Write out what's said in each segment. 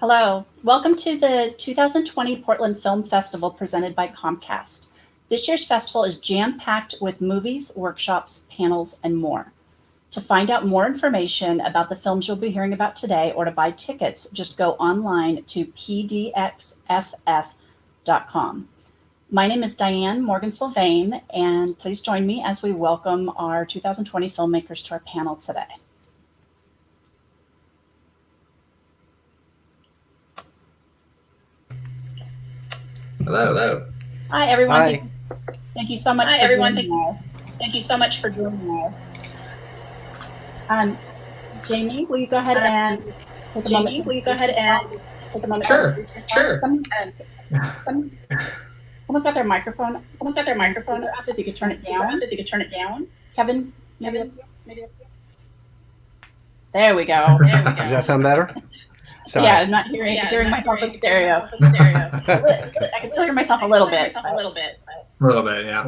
Hello, welcome to the 2020 Portland Film Festival presented by Comcast. This year's festival is jam-packed with movies, workshops, panels, and more. To find out more information about the films you'll be hearing about today or to buy tickets, just go online to pdxff.com. My name is Diane Morgan-Sylvain, and please join me as we welcome our 2020 filmmakers to our panel today. Hello. Hi, everyone. Hi. Thank you so much for joining us. Thank you so much for joining us. Jamie, will you go ahead and take a moment? Sure. Someone's got their microphone up. If you could turn it down. Kevin, maybe that's you. There we go. Does that sound better? Sorry. Yeah, I'm not hearing myself in stereo. I can still hear myself a little bit. A little bit, yeah.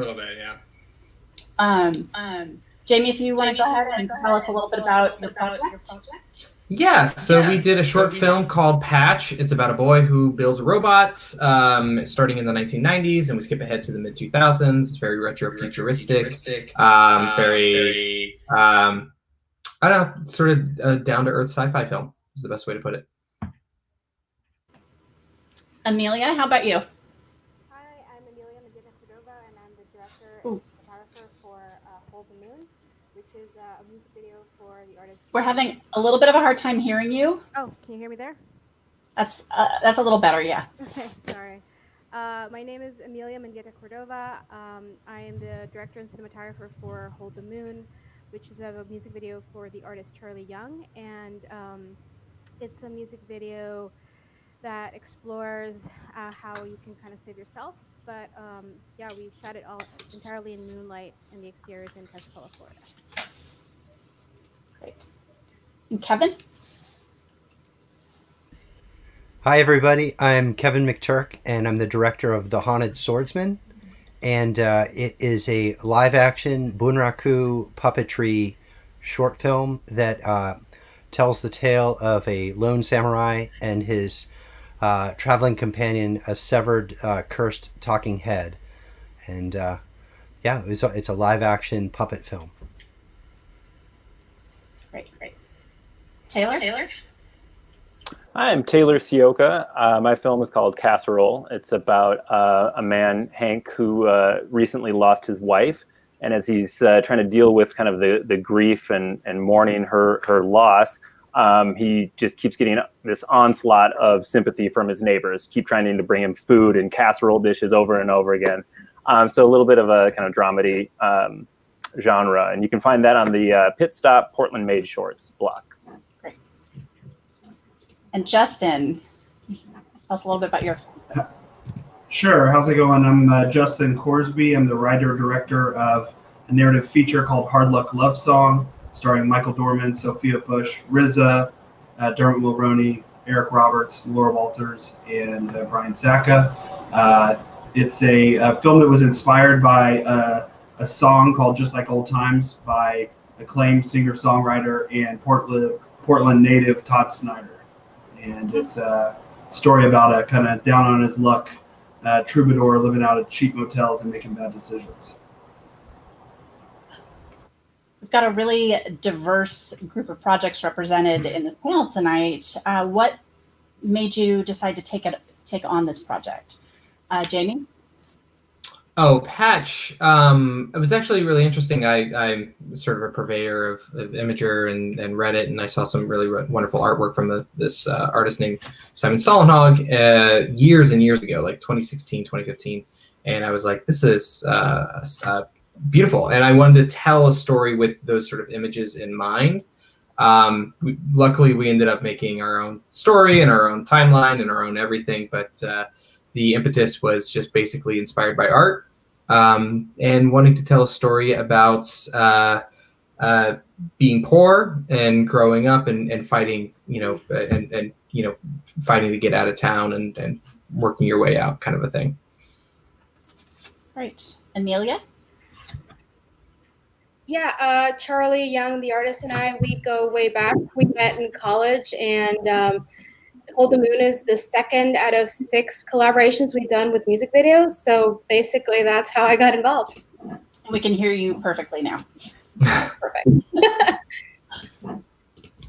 Jamie, if you want to go ahead and tell us a little bit about your project. Yeah, so we did a short film called Patch. It's about a boy who builds robots starting in the 1990s, and we skip ahead to the mid-2000s. It's very retro-futuristic, very, I don't know, sort of down-to-earth sci-fi film is the best way to put it. Amelia, how about you? Hi, I'm Amelia Cordova, and I'm the director and photographer for Hold the Moon, which is a music video for the artist. We're having a little bit of a hard time hearing you. Oh, can you hear me there? That's a little better, yeah. Okay, sorry. My name is Amelia Mendieta Cordova. I am the director and cinematographer for Hold the Moon, which is a music video for the artist Charlie Young, and it's a music video that explores how you can kind of save yourself. But yeah, we shot it all entirely in moonlight, and the exterior is in Pensacola, Florida. Great. And Kevin? Hi, everybody. I'm Kevin Mcturk, and I'm the director of The Haunted Swordsman. And it is a live-action bunraku puppetry short film that tells the tale of a lone samurai and his traveling companion, a severed, cursed talking head. And yeah, it's a live-action puppet film. Great. Taylor? Hi, I'm Taylor Sioka. My film is called Casserole. It's about a man, Hank, who recently lost his wife. And as he's trying to deal with kind of the grief and mourning her loss, he just keeps getting this onslaught of sympathy from his neighbors, keep trying to bring him food and casserole dishes over and over again. So a little bit of a kind of dramedy genre. And you can find that on the Pit Stop Portland Made Shorts block. Great. And Justin, tell us a little bit about your film. Sure. How's it going? I'm Justin Korsby. I'm the writer-director of a narrative feature called Hard Luck Love Song, starring Michael Dorman, Sophia Bush, RZA, Dermot Mulroney, Eric Roberts, Laura Walters, and Brian Sacca. It's a film that was inspired by a song called Just Like Old Times by acclaimed singer-songwriter and Portland native Todd Snyder. And it's a story about a kind of down on his luck troubadour living out of cheap motels and making bad decisions. We've got a really diverse group of projects represented in this panel tonight. What made you decide to take on this project? Jamie? Oh, Patch. It was actually really interesting. I'm sort of a purveyor of Imager and read it, and I saw some really wonderful artwork from this artist named Simon Stollenhag years and years ago, like 2016, 2015. And I was like, this is beautiful. And I wanted to tell a story with those sort of images in mind. Luckily, we ended up making our own story and our own timeline and our own everything, but the impetus was just basically inspired by art and wanting to tell a story about being poor and growing up and fighting, fighting to get out of town and working your way out, kind of a thing. Right. Amelia? Yeah, Charlie Young, the artist, and I, we go way back. We met in college, and Hold the Moon is the second out of 6 collaborations we've done with music videos. So basically, that's how I got involved. We can hear you perfectly now. Perfect. All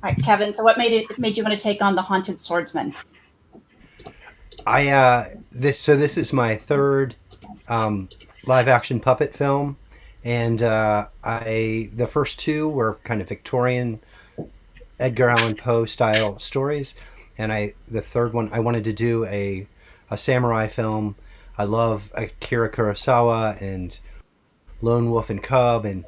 right, Kevin. So, what made you want to take on The Haunted Swordsman? This is my third live action puppet film, and the first 2 were kind of Victorian Edgar Allan Poe style stories, and the third one I wanted to do a samurai film. I love Akira Kurosawa and Lone Wolf and Cub and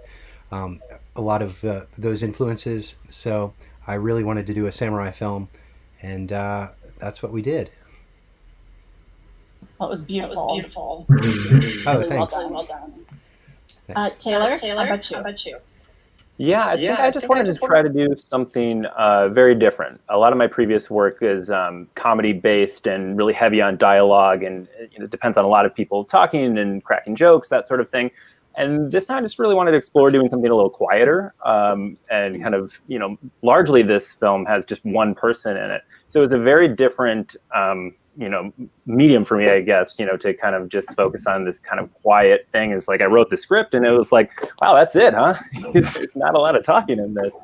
a lot of those influences. So I really wanted to do a samurai film, and that's what we did. That was beautiful. Oh, Really thanks. well done. Taylor, how about you? Yeah, I think I just wanted to try to do something very different. A lot of my previous work is comedy-based and really heavy on dialogue, and it depends on a lot of people talking and cracking jokes, that sort of thing. And this time I just really wanted to explore doing something a little quieter, and kind of, largely this film has just one person in it. So it's a very different, medium for me, I guess, to kind of just focus on this kind of quiet thing. It's like I wrote the script and it was like, wow, that's it, huh? There's not a lot of talking in this.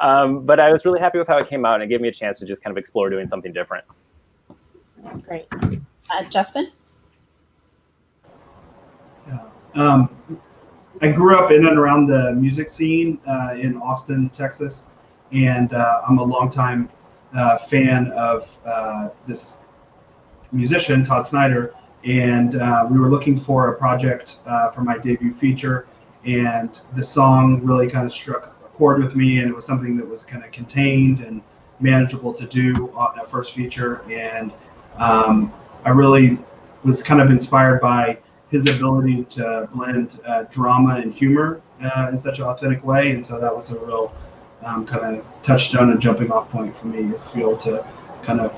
But I was really happy with how it came out, and it gave me a chance to just kind of explore doing something different. Great. Justin? Yeah. I grew up in and around the music scene in Austin, Texas, and I'm a longtime fan of this musician, Todd Snyder, and we were looking for a project for my debut feature, and the song really kind of struck a chord with me, and it was something that was kind of contained and manageable to do on a first feature, and I really was kind of inspired by his ability to blend drama and humor in such an authentic way, and so that was a real kind of touchstone and jumping off point for me, is to be able to kind of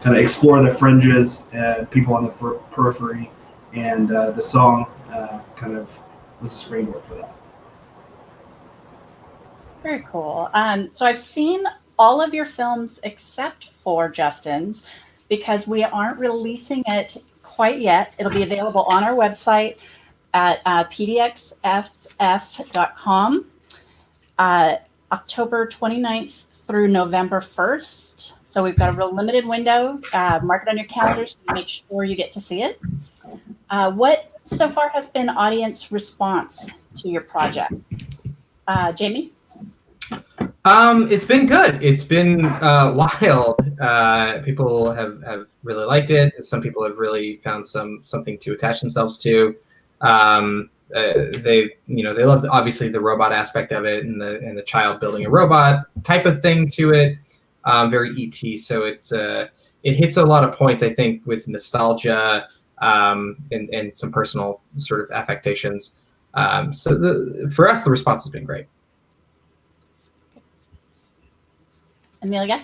explore the fringes, people on the periphery, and the song kind of was a springboard for that. Very cool. So I've seen all of your films except for Justin's, because we aren't releasing it quite yet. It'll be available on our website at pdxff.com, October 29th through November 1st. So we've got a real limited window. Mark it on your calendars to make sure you get to see it. What so far has been audience response to your project? Jamie? It's been good. It's been wild. People have really liked it. Some people have really found something to attach themselves to. They love obviously the robot aspect of it, and the child building a robot type of thing to it. Very ET. So it hits a lot of points, I think, with nostalgia and some personal sort of affectations. So for us, the response has been great. Amelia?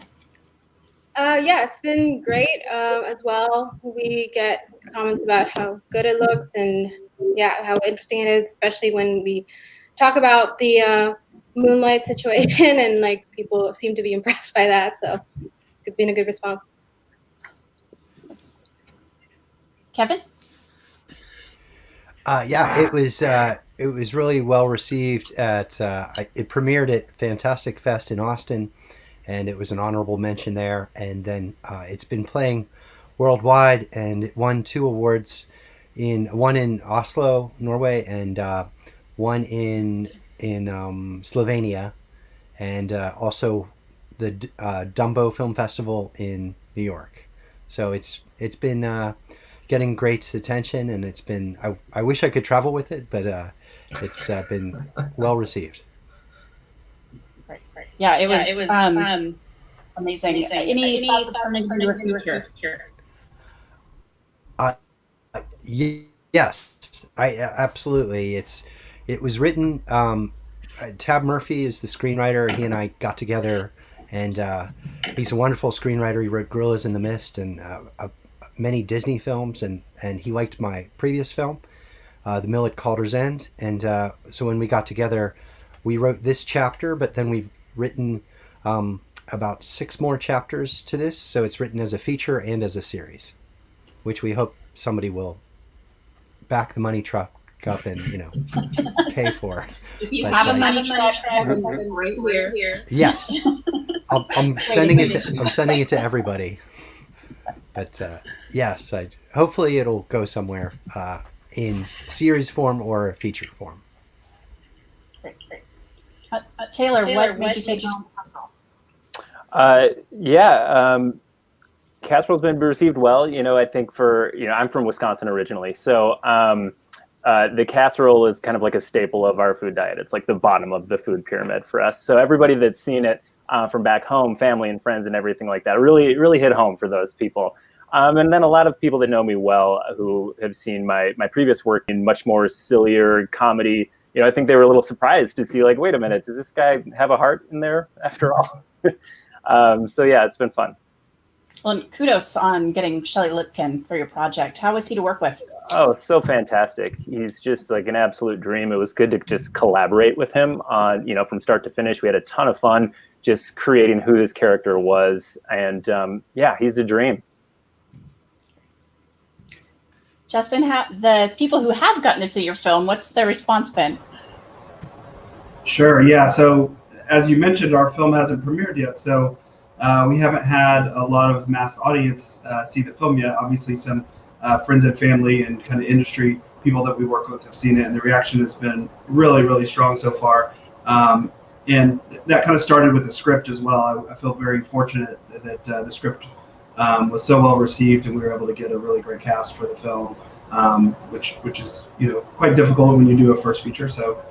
Yeah, it's been great as well. We get comments about how good it looks and how interesting it is, especially when we talk about the moonlight situation, and like people seem to be impressed by that. So it's been a good response. Kevin? It was really well received at it premiered at Fantastic Fest in Austin, and it was an honorable mention there. And then it's been playing worldwide, and it won 2 awards, one in Oslo, Norway, and one in Slovenia, and also the Dumbo Film Festival in New York. So it's been getting great attention, and it's been I wish I could travel with it, but it's been well received. Great. Yeah, it was amazing. Any thoughts of turning into a feature? Yes, absolutely. It was written. Tab Murphy is the screenwriter. He and I got together, and he's a wonderful screenwriter. He wrote Gorillas in the Mist and many Disney films, and he liked my previous film, The Mill at Calder's End. And so when we got together, we wrote this chapter, but then we've written about 6 more chapters to this, so it's written as a feature and as a series, which we hope somebody will back the money truck up and pay for. If you But, have a uh, money truck, right here. Yes, I'm sending it to everybody. But yes, hopefully it'll go somewhere in series form or feature form. Great. Taylor, what made you take on Casserole? Casserole's been received well. I think I'm from Wisconsin originally, so the casserole is kind of like a staple of our food diet. It's like the bottom of the food pyramid for us. So everybody that's seen it from back home, family and friends and everything like that, really hit home for those people. And then a lot of people that know me well who have seen my previous work in much more sillier comedy, I think they were a little surprised to see, like, wait a minute, does this guy have a heart in there after all? So yeah, it's been fun. Well, and kudos on getting Shelley Lipkin for your project. How was he to work with? Oh, so fantastic. He's just like an absolute dream. It was good to just collaborate with him on, from start to finish. We had a ton of fun just creating who his character was. And he's a dream. Justin, the people who have gotten to see your film, what's their response been? Sure, yeah. So as you mentioned, our film hasn't premiered yet. So we haven't had a lot of mass audience see the film yet. Obviously, some friends and family and kind of industry people that we work with have seen it, and the reaction has been really, really strong so far. And that kind of started with the script as well. I feel very fortunate that the script was so well received, and we were able to get a really great cast for the film, which is quite difficult when you do a first feature. So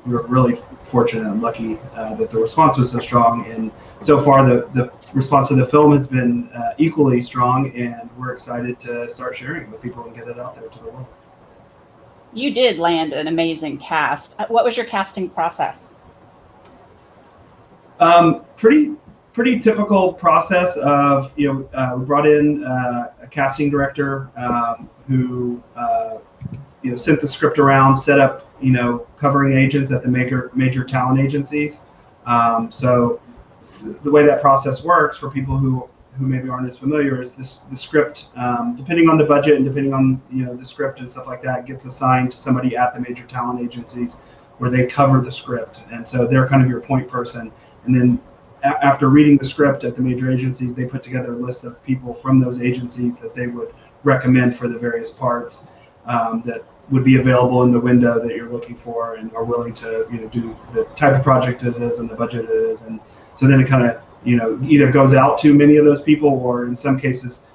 we were really fortunate and lucky that the response was so strong. And so far, the response to the film has been equally strong, and we're excited to start sharing it with people and get it out there to the world. You did land an amazing cast. What was your casting process? Pretty typical process of, we brought in a casting director who sent the script around, set up covering agents at the major talent agencies. So the way that process works for people who maybe aren't as familiar is the script, depending on the budget and depending on the script and stuff like that, gets assigned to somebody at the major talent agencies where they cover the script, and so they're kind of your point person. And then after reading the script at the major agencies, they put together a list of people from those agencies that they would recommend for the various parts that would be available in the window that you're looking for and are willing to do the type of project it is and the budget it is. And so then it kind of either goes out to many of those people, or in some cases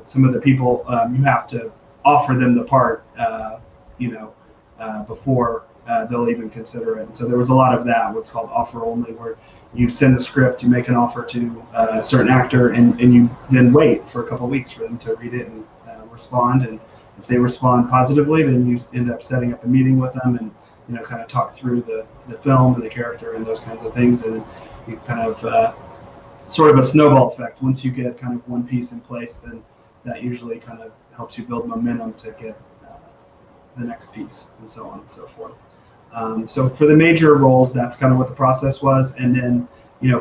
some of the people you have to offer them the part before they'll even consider it. And so there was a lot of that, what's called offer only, where you send the script, you make an offer to a certain actor, and you then wait for a couple of weeks for them to read it and respond. And if they respond positively, then you end up setting up a meeting with them and kind of talk through the film and the character and those kinds of things. And then you kind of sort of a snowball effect. Once you get kind of one piece in place, then that usually kind of helps you build momentum to get the next piece, and so on and so forth. So for the major roles, that's kind of what the process was. And then,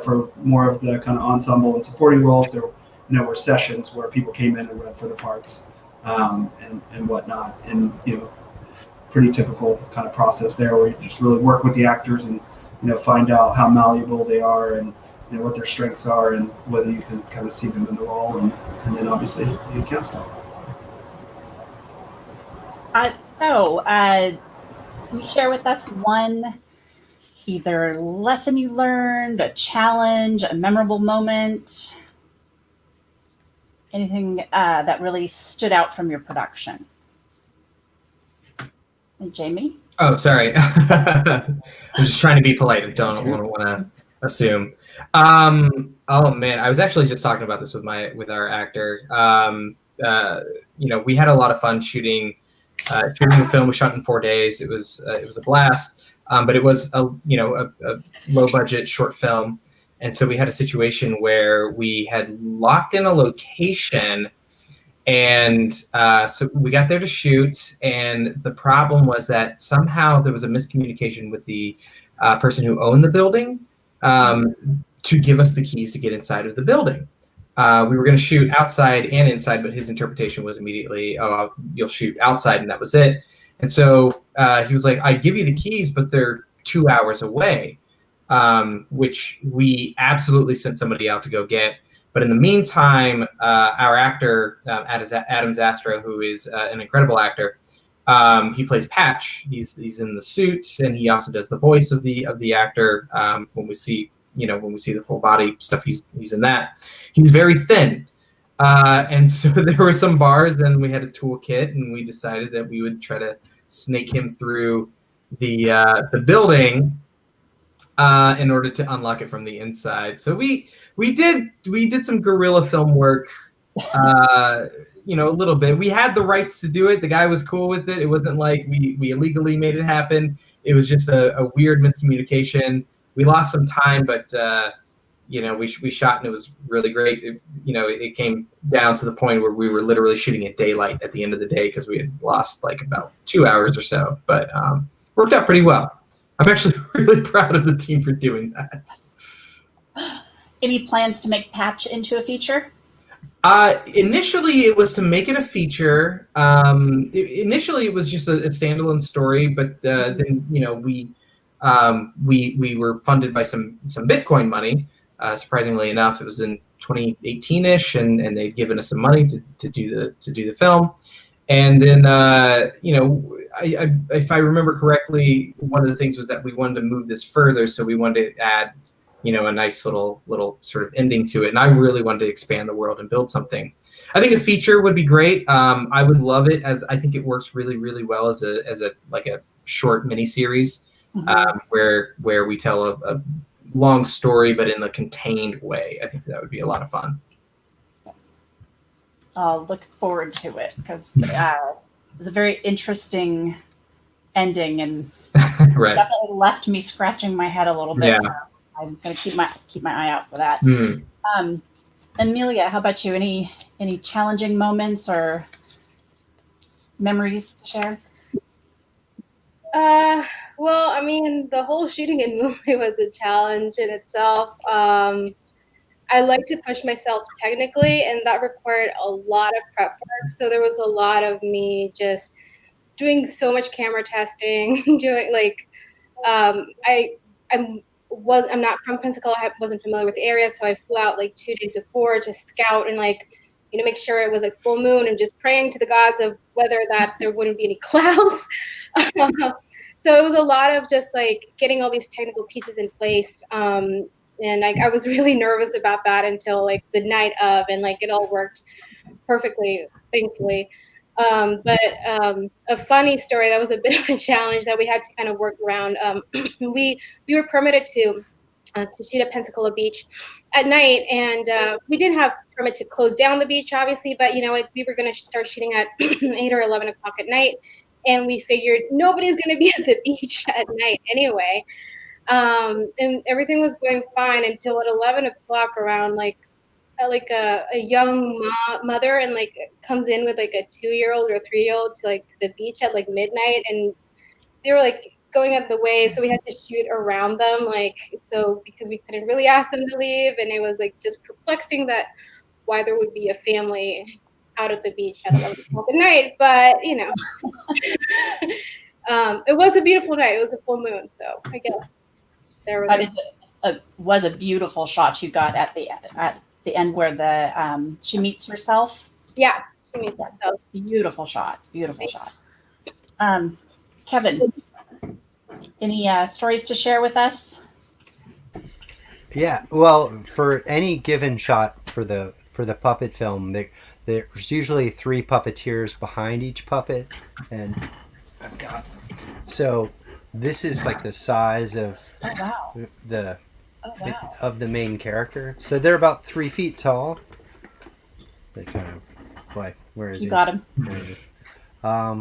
for more of the kind of ensemble and supporting roles, there were sessions where people came in and read for the parts and whatnot. And, pretty typical kind of process there, where you just really work with the actors and, find out how malleable they are and, what their strengths are and whether you can kind of see them in the role. And then obviously you cast them. Can you share with us one either lesson you learned, a challenge, a memorable moment, anything that really stood out from your production? And Jamie? Oh, sorry. I'm just trying to be polite. I don't want to assume. Oh man, I was actually just talking about this with our actor. We had a lot of fun shooting the film. Was shot in 4 days. It was a blast, but it was a low budget short film, and so we had a situation where we had locked in a location, and so we got there to shoot, and the problem was that somehow there was a miscommunication with the person who owned the building. to give us the keys to get inside of the building. We were going to shoot outside and inside, but his interpretation was immediately, "Oh, you'll shoot outside," and that was it. And so he was like, "I give you the keys, but they're 2 hours away," which we absolutely sent somebody out to go get. But in the meantime, our actor, Adam Zastrow, who is an incredible actor, he plays Patch. He's in the suits, and he also does the voice of the actor. When we see the full body stuff, he's in that. He's very thin, and so there were some bars, and we had a toolkit, and we decided that we would try to snake him through the building in order to unlock it from the inside. So we did some guerrilla film work. A little bit. We had the rights to do it. The guy was cool with it. It wasn't like we illegally made it happen. It was just a weird miscommunication. We lost some time, but we shot and it was really great. It came down to the point where we were literally shooting at daylight at the end of the day because we had lost like about 2 hours or so. But worked out pretty well. I'm actually really proud of the team for doing that. Any plans to make Patch into a feature? Initially, it was to make it a feature. Initially, it was just a standalone story, but then we were funded by some Bitcoin money. Surprisingly enough, it was in 2018-ish, and they'd given us some money to do the film. And then if I remember correctly, one of the things was that we wanted to move this further, so we wanted to add a nice little sort of ending to it. And I really wanted to expand the world and build something. I think a feature would be great. I would love it, as I think it works really, really well as a short miniseries, where we tell a long story, but in a contained way. I think that would be a lot of fun. I'll look forward to it because it was a very interesting ending, and right. definitely left me scratching my head a little bit. Yeah. So I'm going to keep my eye out for that. Mm. Amelia, how about you? Any challenging moments or memories to share? Well, I mean, the whole shooting in movie was a challenge in itself. I like to push myself technically, and that required a lot of prep work. So there was a lot of me just doing so much camera testing, I'm not from Pensacola. I wasn't familiar with the area, so I flew out like 2 days before to scout and make sure it was like full moon, and just praying to the gods of whether that there wouldn't be any clouds. So it was a lot of just like getting all these technical pieces in place. And I was really nervous about that until like the night of, and like it all worked perfectly, thankfully. But a funny story that was a bit of a challenge that we had to kind of work around. We were permitted to shoot at Pensacola Beach at night, and we didn't have permit to close down the beach, obviously. But we were going to start shooting at 8 or 11 o'clock at night, and we figured nobody's going to be at the beach at night anyway. And everything was going fine until at 11 o'clock around a young mother and comes in with like a 2-year-old or 3-year-old to the beach at midnight, and they were going out the way, so we had to shoot around them because we couldn't really ask them to leave, and it was just perplexing that why there would be a family out at the beach at 11 o'clock at night. But it was a beautiful night. It was a full moon, so I guess there was a beautiful shot you got at the end where she meets herself. Yeah, she meets herself. Beautiful shot. Kevin, any stories to share with us? Yeah, well, for any given shot for the puppet film, there's usually 3 puppeteers behind each puppet, and so this is the size of of the main character. So they're about 3 feet tall. They kind of where is he? You got him.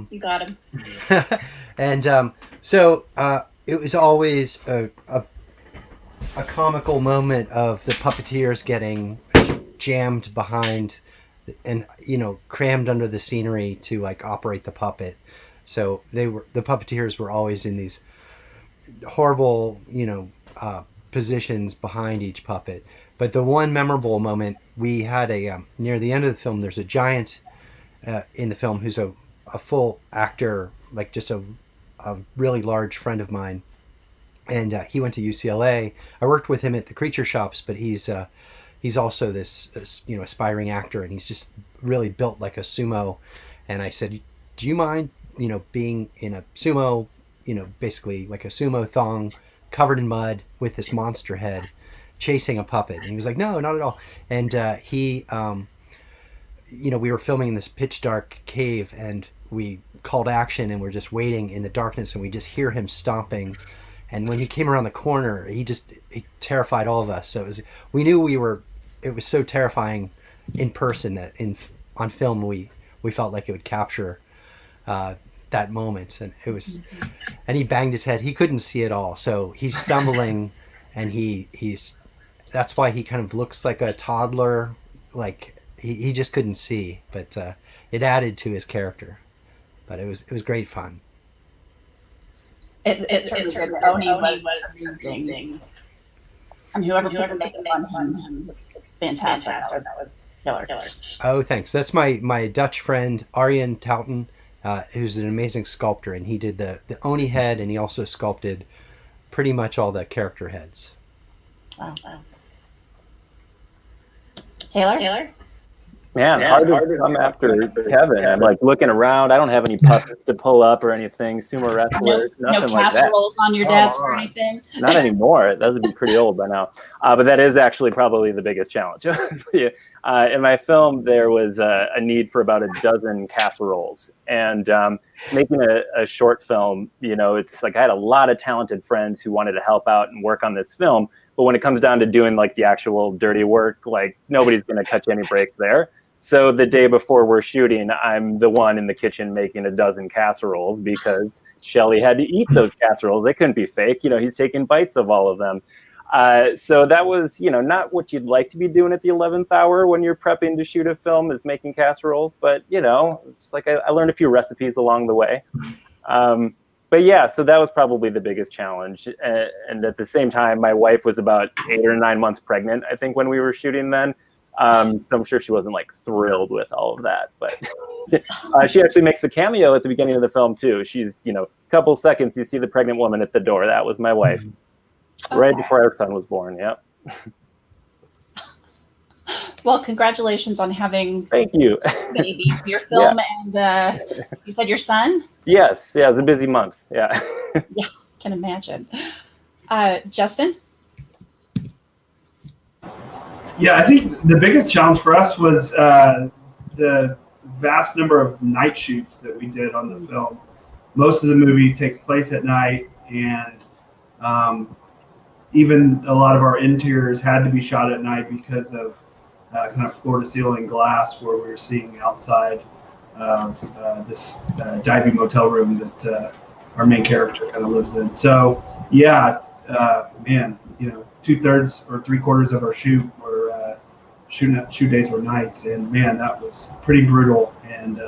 You got him. And so it was always a comical moment of the puppeteers getting jammed behind and crammed under the scenery to operate the puppet. So the puppeteers were always in these horrible positions behind each puppet. But the one memorable moment, we had near the end of the film, there's a giant in the film who's a full actor, like just a really large friend of mine. And he went to UCLA. I worked with him at the Creature Shops, but he's also this aspiring actor, and he's just really built like a sumo. And I said, do you mind being in a sumo, basically like a sumo thong covered in mud with this monster head chasing a puppet? And he was like, no, not at all. And we were filming in this pitch dark cave, and we called action, and we're just waiting in the darkness, and we just hear him stomping. And when he came around the corner, he terrified all of us. So we knew it was so terrifying in person that on film we felt like it would capture that moment. And it was, and he banged his head. He couldn't see at all. So he's stumbling, and that's why he kind of looks like a toddler. Like he just couldn't see, but it added to his character. But it was great fun. It's Tony was amazing. And whoever put makeup on him was fantastic. That was killer. Oh, thanks. That's my Dutch friend Arjen Touten, who's an amazing sculptor, and he did the Oni head, and he also sculpted pretty much all the character heads. Wow. Taylor? Man, hard to come after Kevin. I'm like looking around. I don't have any puppets to pull up or anything. Sumo wrestlers, nothing like that. No casseroles on your desk or anything? Not anymore. Those would be pretty old by now. But that is actually probably the biggest challenge. In my film, there was a need for about a dozen casseroles. And making a short film, it's like I had a lot of talented friends who wanted to help out and work on this film. But when it comes down to doing like the actual dirty work, like nobody's going to catch any break there. So the day before we're shooting, I'm the one in the kitchen making a dozen casseroles because Shelley had to eat those casseroles. They couldn't be fake. He's taking bites of all of them. So that was, not what you'd like to be doing at the 11th hour when you're prepping to shoot a film, is making casseroles. But, it's like I learned a few recipes along the way. But yeah, so that was probably the biggest challenge. And at the same time, my wife was about 8 or 9 months pregnant, I think, when we were shooting then. So I'm sure she wasn't like thrilled with all of that, but she actually makes a cameo at the beginning of the film too. She's, a couple seconds, you see the pregnant woman at the door. That was my wife, right before our son was born. Yep. Well, congratulations on having Thank you. babies. Your film and you said your son? Yes. Yeah, it was a busy month. Yeah. Yeah, can imagine. Justin? Yeah, I think the biggest challenge for us was the vast number of night shoots that we did on the film. Most of the movie takes place at night, and even a lot of our interiors had to be shot at night because of kind of floor-to-ceiling glass where we were seeing outside of this diving motel room that our main character kind of lives in. So, yeah, man, 2/3 or 3/4 of our shoot were shoot days were nights, and man, that was pretty brutal, and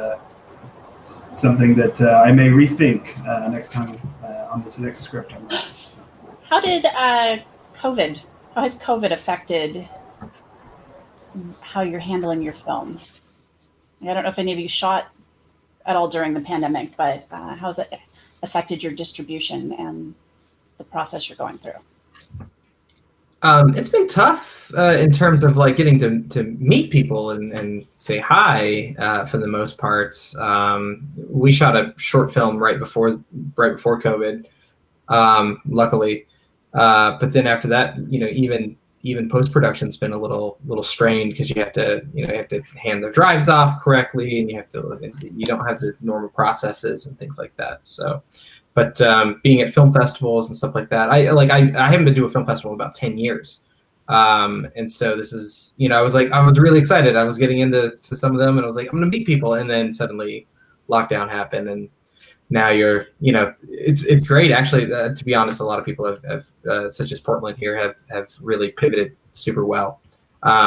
something that I may rethink next time on this next script I'm writing. So. How has COVID affected how you're handling your film? I don't know if any of you shot at all during the pandemic, but how's it affected your distribution and the process you're going through? It's been tough in terms of like getting to meet people and say hi for the most part. We shot a short film right before COVID, luckily. But then after that, even post-production's been a little strained because you have to hand the drives off correctly, and you don't have the normal processes and things like that. So, but being at film festivals and stuff like that, I haven't been to a film festival in about 10 years. And so this is, I was really excited. I was getting into some of them, and I was like, I'm going to meet people. And then suddenly lockdown happened, and now it's great. Actually, to be honest, a lot of people have such as Portland here have really pivoted super well.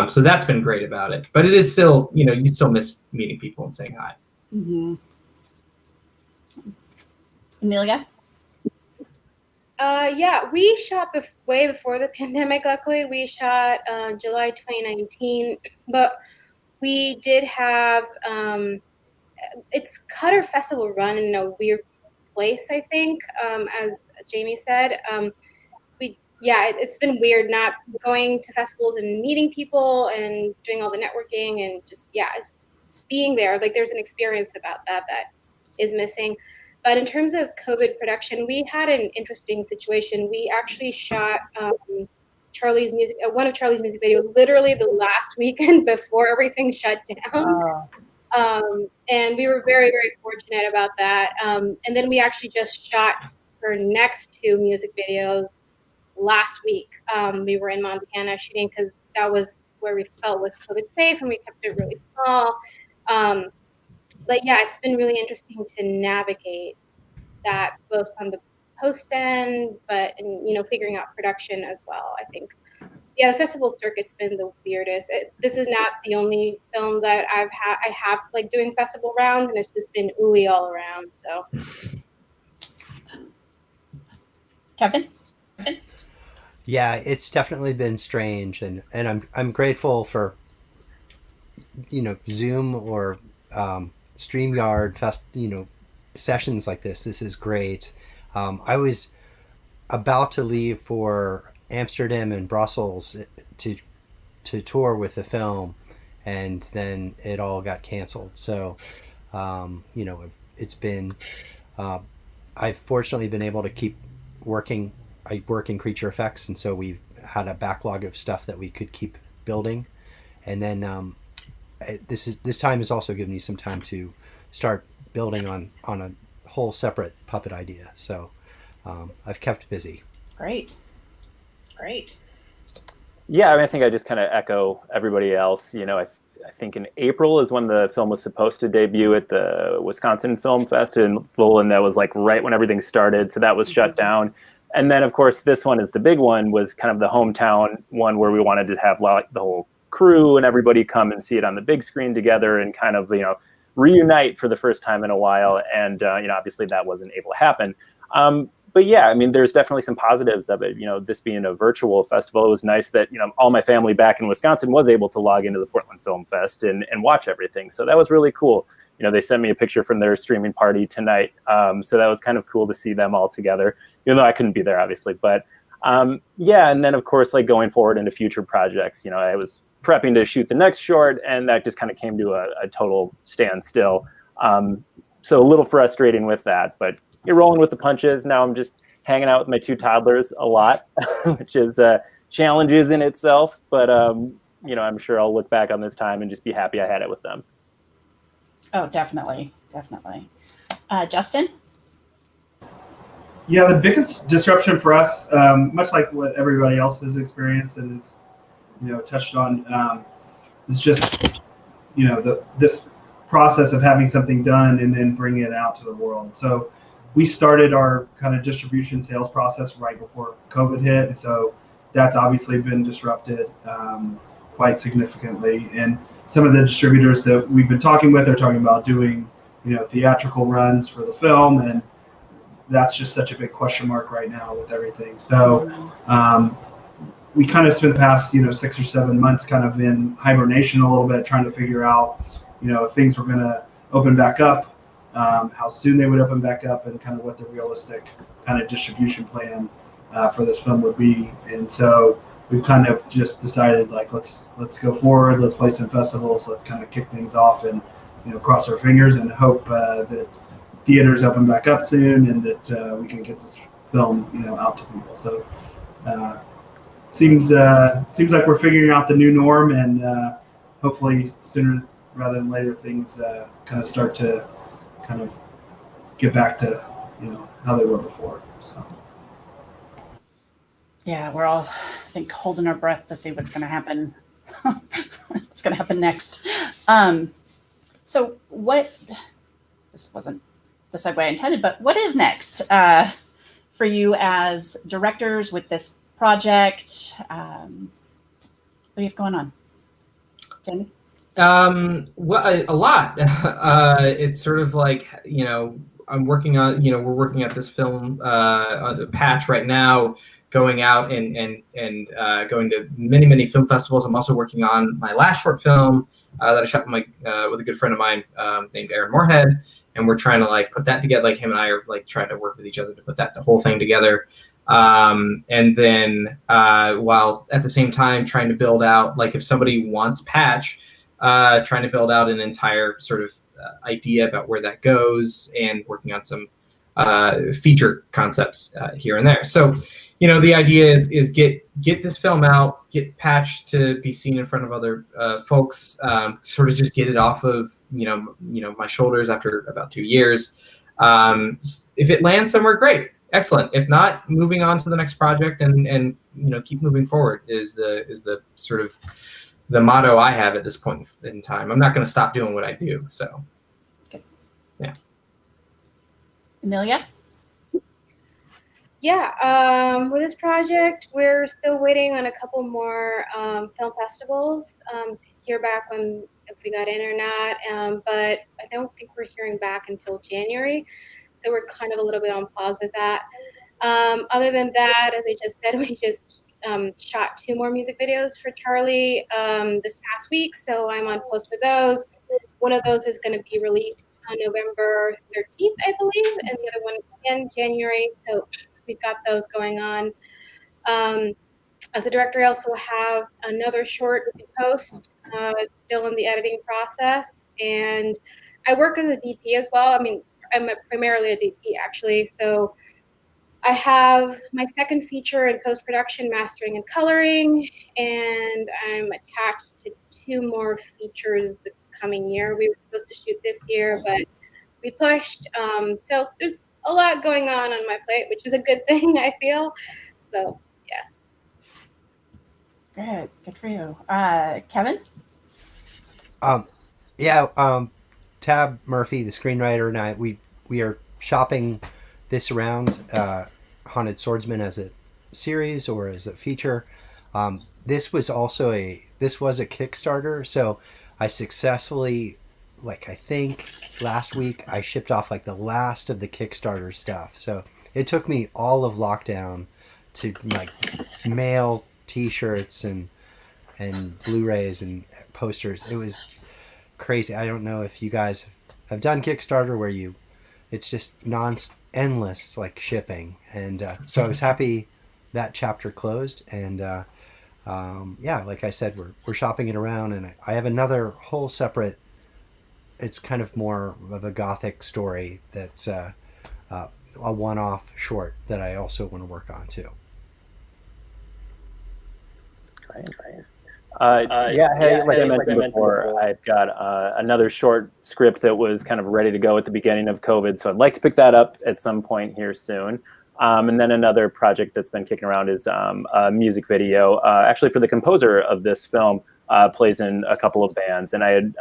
So that's been great about it, but it is still, you still miss meeting people and saying hi. Mm-hmm. Amelia? Yeah, we shot way before the pandemic. Luckily, we shot July 2019, but we did have it's Cutter Festival run in a weird place, I think, as Jamie said. It's been weird not going to festivals and meeting people and doing all the networking and just being there. Like there's an experience about that is missing. But in terms of COVID production, we had an interesting situation. We actually shot Charlie's music, one of Charlie's music videos, literally the last weekend before everything shut down. And we were very, very fortunate about that. And then we actually just shot her next two music videos last week. We were in Montana shooting because that was where we felt was COVID safe, and we kept it really small. But yeah, it's been really interesting to navigate that both on the post end, but figuring out production as well. I think, yeah, the festival circuit's been the weirdest. This is not the only film that I have like doing festival rounds, and it's just been ooey all around. So, Kevin? Yeah, it's definitely been strange, and I'm grateful for Zoom or StreamYard sessions like this. This is great. I was about to leave for Amsterdam and Brussels to tour with the film, and then it all got canceled. So it's been I've fortunately been able to keep working. I work in creature effects, and so we've had a backlog of stuff that we could keep building. And then this time has also given me some time to start building on a whole separate puppet idea. So I've kept busy. Great. Yeah, I think I just kind of echo everybody else. I think in April is when the film was supposed to debut at the Wisconsin Film Fest in full, and that was like right when everything started. So that was shut down. And then, of course, this one is the big one, was kind of the hometown one where we wanted to have like the whole crew and everybody come and see it on the big screen together and kind of, reunite for the first time in a while. And, obviously that wasn't able to happen. But yeah, there's definitely some positives of it. This being a virtual festival, it was nice that, all my family back in Wisconsin was able to log into the Portland Film Fest and watch everything. So that was really cool. They sent me a picture from their streaming party tonight. So that was kind of cool to see them all together, even though I couldn't be there, obviously. But yeah, and then, of course, like going forward into future projects, I was prepping to shoot the next short, and that just kind of came to a total standstill. So a little frustrating with that, but you're rolling with the punches. Now I'm just hanging out with my two toddlers a lot, which is challenges in itself. But, I'm sure I'll look back on this time and just be happy I had it with them. Oh, definitely. Justin? Yeah, the biggest disruption for us, much like what everybody else has experienced and is, touched on, is just, this process of having something done and then bringing it out to the world. So we started our kind of distribution sales process right before COVID hit, and so that's obviously been disrupted quite significantly. And some of the distributors that we've been talking with are talking about doing, theatrical runs for the film, and that's just such a big question mark right now with everything. So we kind of spent the past 6 or 7 months kind of in hibernation a little bit, trying to figure out if things were going to open back up, how soon they would open back up, and kind of what the realistic kind of distribution plan for this film would be. And so we've kind of just decided, like, let's go forward, let's play some festivals, let's kind of kick things off, and cross our fingers and hope that theaters open back up soon, and that we can get this film out to people. So seems like we're figuring out the new norm, and hopefully sooner rather than later things kind of start to kind of get back to how they were before. So Yeah, we're all, I think, holding our breath to see what's going to happen. What's going to happen next? So this wasn't the segue I intended, but what is next for you as directors with this project? What do you have going on, Jamie? Well, a lot. It's sort of like, I'm working on, we're working at this film on the Patch right now, going out and going to many film festivals. I'm also working on my last short film that I shot with a good friend of mine named Aaron Moorhead, and we're trying to like put that together. Like him and I are like trying to work with each other to put the whole thing together. And then while at the same time trying to build out, like if somebody wants Patch, trying to build out an entire sort of idea about where that goes, and working on some feature concepts here and there. So, the idea is get this film out, get Patch to be seen in front of other folks, sort of just get it off of my shoulders after about 2 years. If it lands somewhere, great, excellent. If not, moving on to the next project and keep moving forward is the sort of the motto I have at this point in time. I'm not going to stop doing what I do. So, okay. Yeah. Amelia? Yeah, with this project, we're still waiting on a couple more film festivals to hear back if we got in or not. But I don't think we're hearing back until January, so we're kind of a little bit on pause with that. Other than that, as I just said, we just shot 2 more music videos for Charlie this past week, so I'm on post for those. One of those is going to be released on November 13th, I believe, and the other one in January, so we've got those going on. As a director, I also have another short in post. It's still in the editing process, and I work as a DP as well. I mean, I'm primarily a DP, actually, so I have my second feature in post-production, mastering and coloring, and I'm attached to 2 more features the coming year. We were supposed to shoot this year, but we pushed. So there's a lot going on my plate, which is a good thing, I feel. So, yeah. Good for you. Kevin? Tab Murphy, the screenwriter, and I, we are shopping this around, Haunted Swordsman as a series or as a feature. This was a Kickstarter, so I successfully, I think last week I shipped off the last of the Kickstarter stuff. So it took me all of lockdown to mail T-shirts and Blu-rays and posters. It was crazy. I don't know if you guys have done Kickstarter where it's just endless shipping, and so I was happy that chapter closed, and like I said, we're shopping it around, and I have another whole separate, it's kind of more of a gothic story that's a one-off short that I also want to work on too. Right. Like I mentioned before, I've got another short script that was kind of ready to go at the beginning of COVID, so I'd like to pick that up at some point here soon. And then another project that's been kicking around is a music video, actually for the composer of this film, plays in a couple of bands, and I had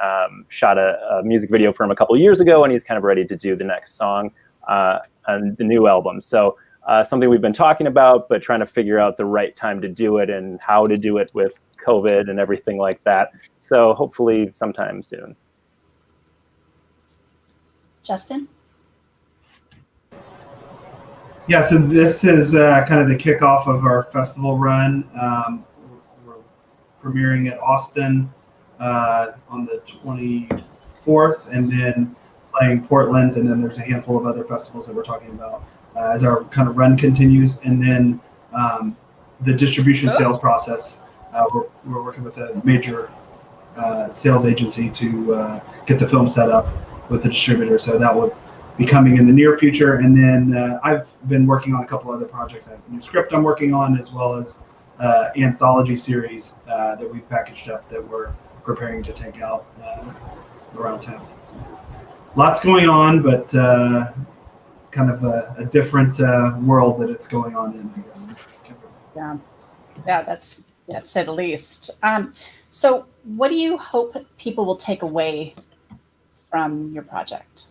shot a music video for him a couple of years ago, and he's kind of ready to do the next song on the new album. So something we've been talking about, but trying to figure out the right time to do it and how to do it with COVID and everything like that. So hopefully sometime soon. Justin? Yeah, so this is kind of the kickoff of our festival run. We're premiering at Austin on the 24th, and then playing Portland, and then there's a handful of other festivals that we're talking about as our kind of run continues. And then the distribution sales process, we're working with a major sales agency to get the film set up with the distributor, so that would be coming in the near future. And then I've been working on a couple other projects. I have a new script I'm working on, as well as anthology series that we've packaged up that we're preparing to take out around town. So, lots going on, but kind of a different world that it's going on in, I guess. Yeah, that's to say the least. So what do you hope people will take away from your project?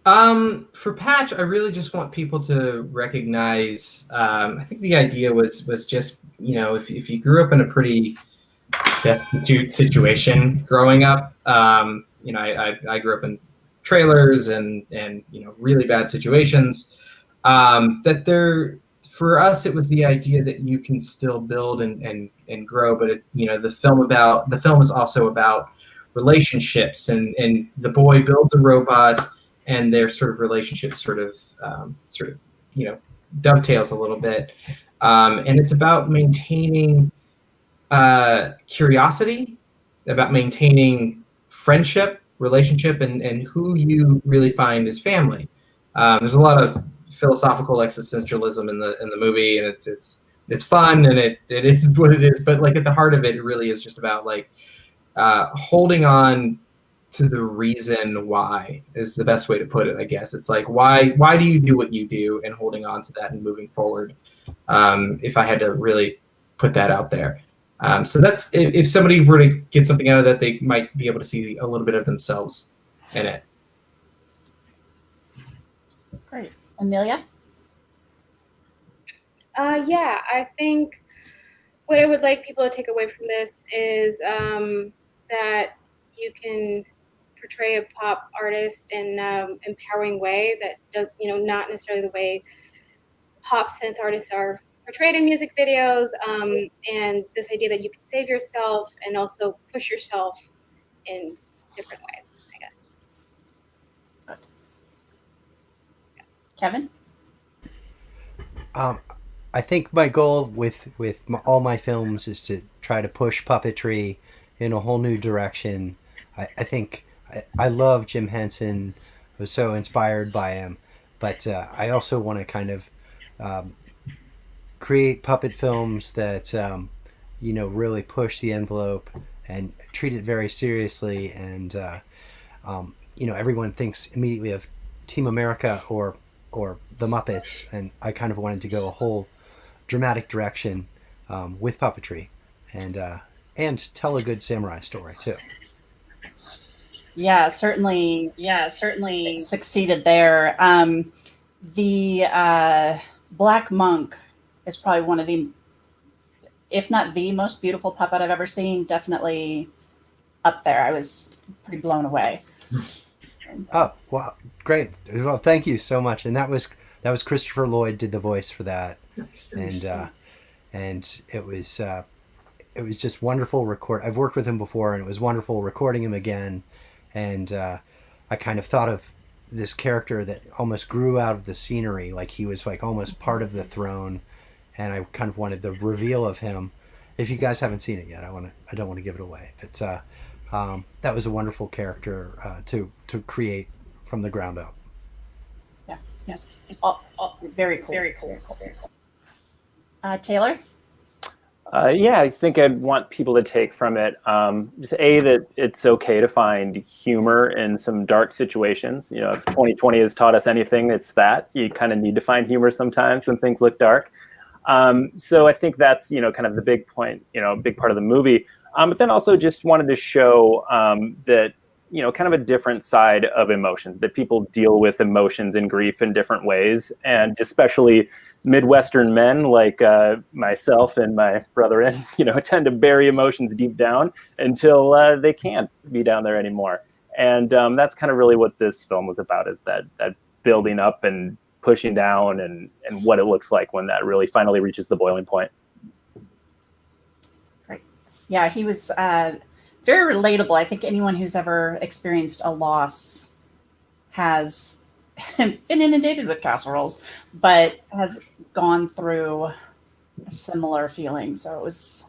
For Patch, I really just want people to recognize, I think the idea was just, if you grew up in a pretty destitute situation growing up, I grew up in trailers and really bad situations. That there, for us, it was the idea that you can still build and grow, but the film is also about relationships, and the boy builds a robot, and their sort of relationship sort of dovetails a little bit, and it's about maintaining curiosity, about maintaining friendship, relationship, and who you really find is family. There's a lot of philosophical existentialism in the movie, and it's fun, and it is what it is. But like at the heart of it, it really is just about like holding on to the reason why is the best way to put it. I guess it's like why do you do what you do, and holding on to that and moving forward. If I had to really put that out there. So that's if somebody were to get something out of that, they might be able to see a little bit of themselves in it. Great. Amelia? Yeah, I think what I would like people to take away from this is that you can portray a pop artist in an empowering way that does, not necessarily the way pop synth artists are portrayed in music videos, and this idea that you can save yourself and also push yourself in different ways, I guess. Kevin? I think my goal with all my films is to try to push puppetry in a whole new direction. I think I love Jim Henson. I was so inspired by him, but I also want to kind of create puppet films that really push the envelope and treat it very seriously. And everyone thinks immediately of Team America or the Muppets, and I kind of wanted to go a whole dramatic direction with puppetry and tell a good samurai story too. Yeah, certainly succeeded there. The Black Monk is probably one of the, if not the most beautiful puppet I've ever seen. Definitely up there. I was pretty blown away. Oh, wow. Great. Well, thank you so much. And that was Christopher Lloyd did the voice for that. And it was just wonderful record. I've worked with him before, and it was wonderful recording him again. And I kind of thought of this character that almost grew out of the scenery, like he was like almost part of the throne. And I kind of wanted the reveal of him. If you guys haven't seen it yet, I don't want to give it away. But that was a wonderful character to create from the ground up. Yeah. Yes. It's all very cool. Very cool. Taylor? Yeah, I think I'd want people to take from it just that it's okay to find humor in some dark situations. If 2020 has taught us anything, it's that you kind of need to find humor sometimes when things look dark. So I think that's kind of the big point, big part of the movie. But then also just wanted to show that kind of a different side of emotions, that people deal with emotions and grief in different ways, and especially Midwestern men like myself and my brother tend to bury emotions deep down until they can't be down there anymore. And that's kind of really what this film was about, is that building up and pushing down and what it looks like when that really finally reaches the boiling point. Great. Yeah, he was very relatable. I think anyone who's ever experienced a loss has been inundated with casseroles, but has gone through a similar feeling. So it was,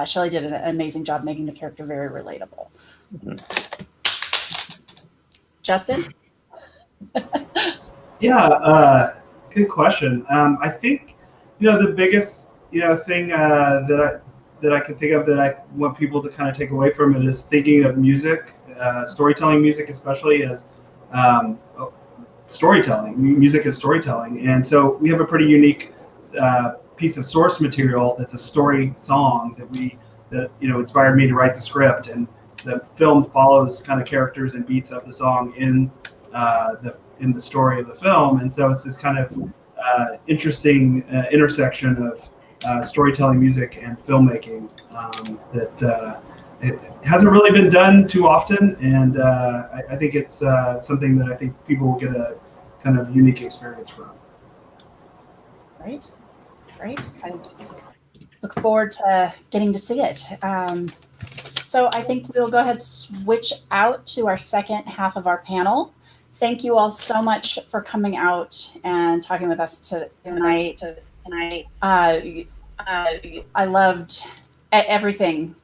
Shelley did an amazing job making the character very relatable. Mm-hmm. Justin? Yeah, good question. I think, the biggest, thing that I can think of that I want people to kind of take away from it is thinking of music, storytelling music especially, as storytelling. Music is storytelling. And so we have a pretty unique piece of source material that's a story song that inspired me to write the script. And the film follows kind of characters and beats of the song in the story of the film. And so it's this kind of interesting intersection of storytelling music and filmmaking that it hasn't really been done too often, and I think it's something that I think people will get a kind of unique experience from. Great. I look forward to getting to see it. So I think we'll go ahead and switch out to our second half of our panel. Thank you all so much for coming out and talking with us tonight. I loved everything.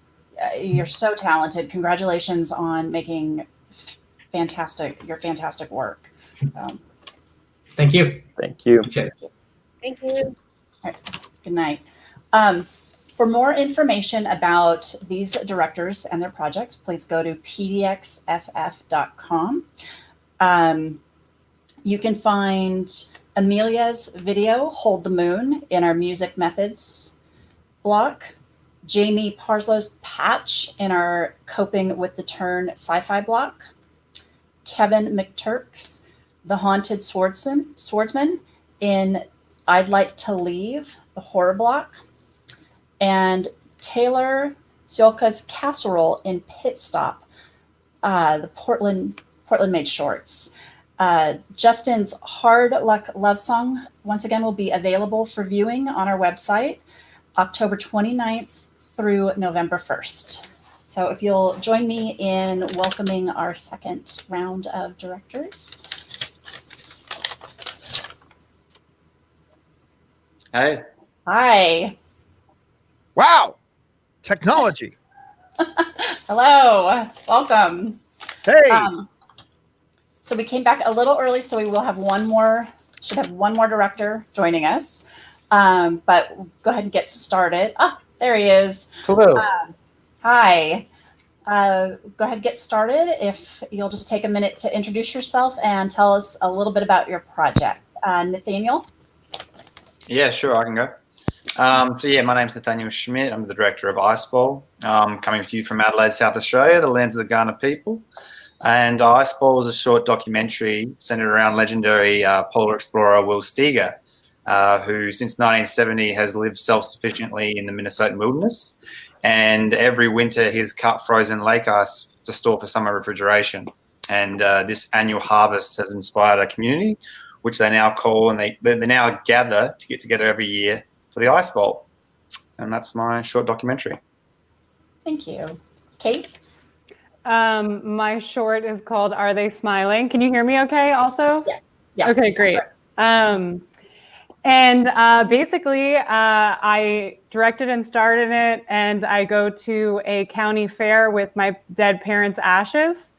You're so talented. Congratulations on making your fantastic work. Thank you. Thank you. Appreciate it. Thank you. Good night. For more information about these directors and their projects, please go to pdxff.com. You can find Amelia's video, Hold the Moon, in our Music Methods block, Jamie Parslow's Patch in our Coping with the Turn sci-fi block, Kevin Mcturk's The Haunted Swordsman in I'd Like to Leave, the horror block, and Taylor Siolka's Casserole in Pit Stop, the Portland made shorts. Justin's Hard Luck Love Song, once again, will be available for viewing on our website October 29th through November 1st. So if you'll join me in welcoming our second round of directors. Hey. Hi. Wow. Technology. Hello. Welcome. Hey. So we came back a little early, so we will have should have one more director joining us. But go ahead and get started. Ah, there he is. Hello. Hi. Go ahead and get started. If you'll just take a minute to introduce yourself and tell us a little bit about your project. Nathaniel? Yeah, sure, I can go. So yeah, my name's Nathaniel Schmidt. I'm the director of Iceball, coming to you from Adelaide, South Australia, the lands of the Kaurna people. And Iceball is a short documentary centered around legendary polar explorer Will Steger, who since 1970 has lived self-sufficiently in the Minnesotan wilderness. And every winter he's cut frozen lake ice to store for summer refrigeration. And this annual harvest has inspired a community, which they now call, and they now gather to get together every year for the Ice Bowl. And that's my short documentary. Thank you. Kate? My short is called Are They Smiling? Can you hear me okay also? Yes. Yeah. Okay, great. Basically, I directed and starred in it, and I go to a county fair with my dead parents' ashes.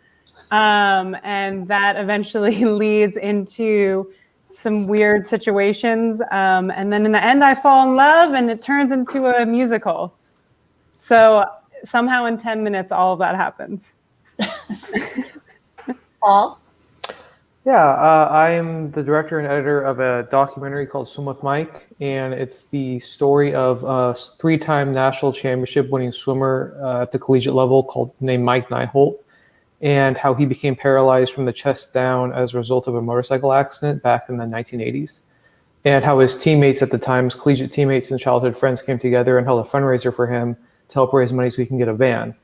And that eventually leads into some weird situations. And then in the end, I fall in love, and it turns into a musical. So somehow in 10 minutes, all of that happens. Paul? Yeah, I'm the director and editor of a documentary called Swim with Mike, and it's the story of a three-time national championship winning swimmer at the collegiate level named Mike Nyholt, and how he became paralyzed from the chest down as a result of a motorcycle accident back in the 1980s, and how his teammates at the time, his collegiate teammates and childhood friends, came together and held a fundraiser for him to help raise money so he can get a van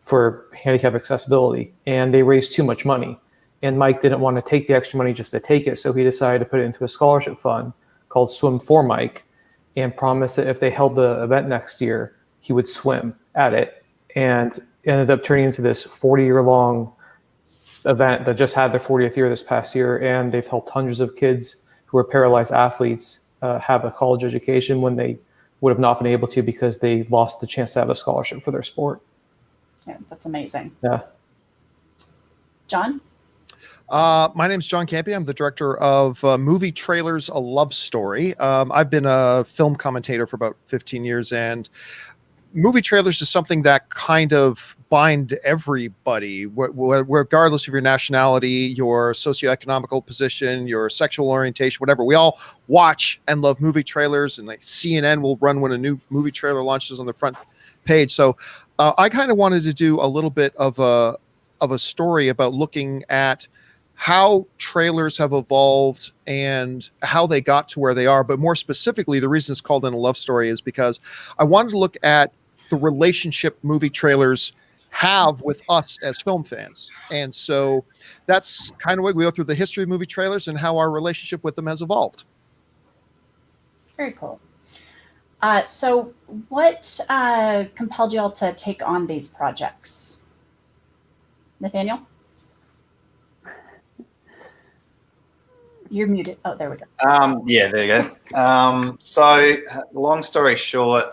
for handicap accessibility, and they raised too much money. And Mike didn't want to take the extra money just to take it, so he decided to put it into a scholarship fund called Swim for Mike, and promised that if they held the event next year, he would swim at it. And it ended up turning into this 40-year-long event that just had their 40th year this past year, and they've helped hundreds of kids who are paralyzed athletes have a college education when they would have not been able to because they lost the chance to have a scholarship for their sport. Yeah, that's amazing. Yeah. John? My name's John Campy. I'm the director of Movie Trailers, A Love Story. I've been a film commentator for about 15 years, and movie trailers is something that kind of bind everybody, regardless of your nationality, your socioeconomical position, your sexual orientation, whatever. We all watch and love movie trailers, and like CNN will run when a new movie trailer launches on the front page. So I kind of wanted to do a little bit of a story about looking at how trailers have evolved and how they got to where they are. But more specifically, the reason it's called In a Love Story is because I wanted to look at the relationship movie trailers have with us as film fans. And so that's kind of what we go through the history of movie trailers and how our relationship with them has evolved. Very cool. So what compelled you all to take on these projects? Nathaniel? You're muted. Oh, there we go. Yeah, there you go. So long story short,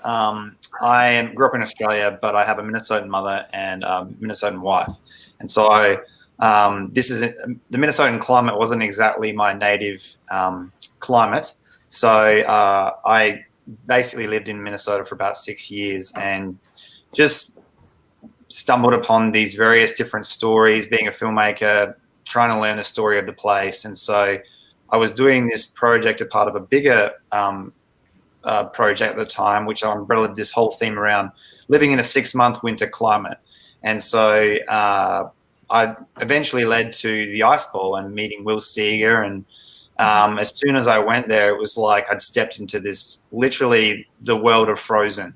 I grew up in Australia, but I have a Minnesotan mother and a Minnesotan wife. And so the Minnesotan climate wasn't exactly my native climate. So I basically lived in Minnesota for about 6 years and just stumbled upon these various different stories, being a filmmaker, trying to learn the story of the place. And so I was doing this project, a part of a bigger project at the time, which umbrellaed this whole theme around living in a 6-month winter climate. And so I eventually led to the Ice Bowl and meeting Will Steger. And as soon as I went there, it was like I'd stepped into this, literally the world of Frozen,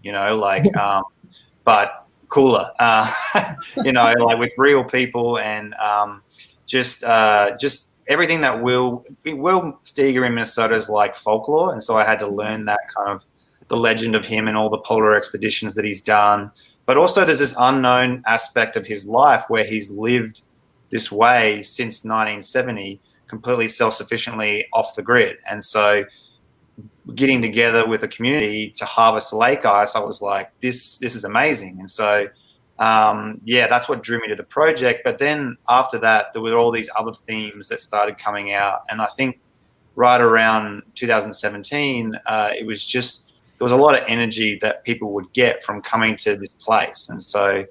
but cooler, like with real people and just everything that Will Steger in Minnesota is like folklore. And so I had to learn that kind of the legend of him and all the polar expeditions that he's done. But also there's this unknown aspect of his life where he's lived this way since 1970, completely self-sufficiently off the grid. And so getting together with a community to harvest lake ice, I was like, this is amazing. And so that's what drew me to the project. But then after that, there were all these other themes that started coming out. And I think right around 2017, there was a lot of energy that people would get from coming to this place. And so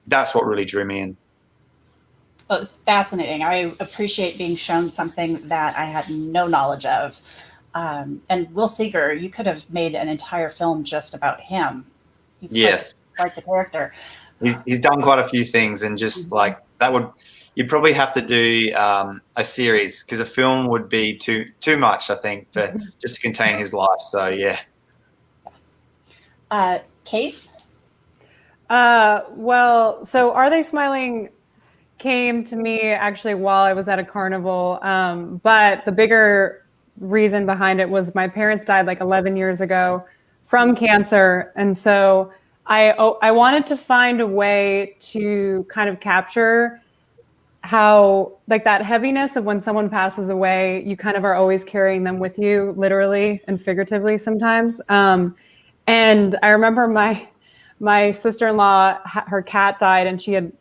that's what really drew me in. Well, it was fascinating. I appreciate being shown something that I had no knowledge of. And Will Steger, you could have made an entire film just about him. He's quite the character. He's done quite a few things, and just like that you'd probably have to do a series, because a film would be too much, I think, just to contain his life. So yeah. Kate? Well, so Are They Smiling came to me actually while I was at a carnival, but the bigger reason behind it was my parents died like 11 years ago from cancer, and so I wanted to find a way to kind of capture how, like, that heaviness of when someone passes away, you kind of are always carrying them with you, literally and figuratively sometimes. And I remember my sister-in-law, her cat died, and she had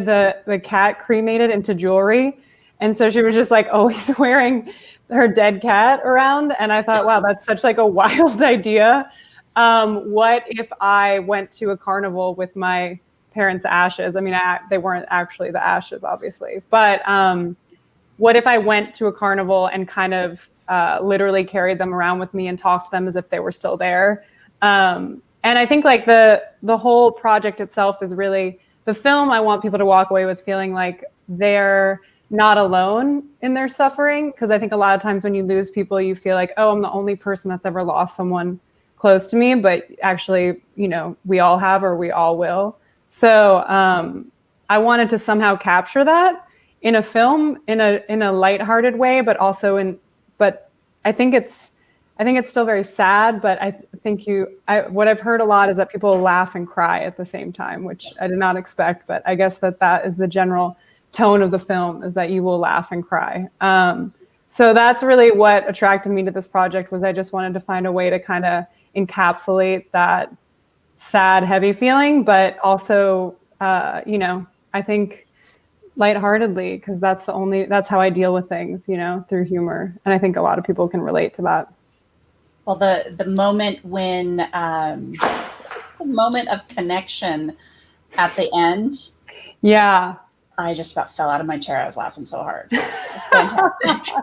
the cat cremated into jewelry. And so she was just like always wearing her dead cat around. And I thought, wow, that's such like a wild idea. What if I went to a carnival with my parents' ashes? I mean, they weren't actually the ashes, obviously, but what if I went to a carnival and kind of literally carried them around with me and talked to them as if they were still there? And I think like the whole project itself is really the film. I want people to walk away with feeling like they're not alone in their suffering, because I think a lot of times when you lose people, you feel like, oh, I'm the only person that's ever lost someone close to me, but actually, we all have, or we all will. So I wanted to somehow capture that in a film in a lighthearted way, but also but I think it's still very sad, but I think what I've heard a lot is that people laugh and cry at the same time, which I did not expect, but I guess that is the general tone of the film, is that you will laugh and cry. So that's really what attracted me to this project, was I just wanted to find a way to kind of encapsulate that sad, heavy feeling, but also, I think lightheartedly, because that's how I deal with things, through humor. And I think a lot of people can relate to that. Well, the moment when the moment of connection at the end. Yeah. I just about fell out of my chair. I was laughing so hard. It's fantastic.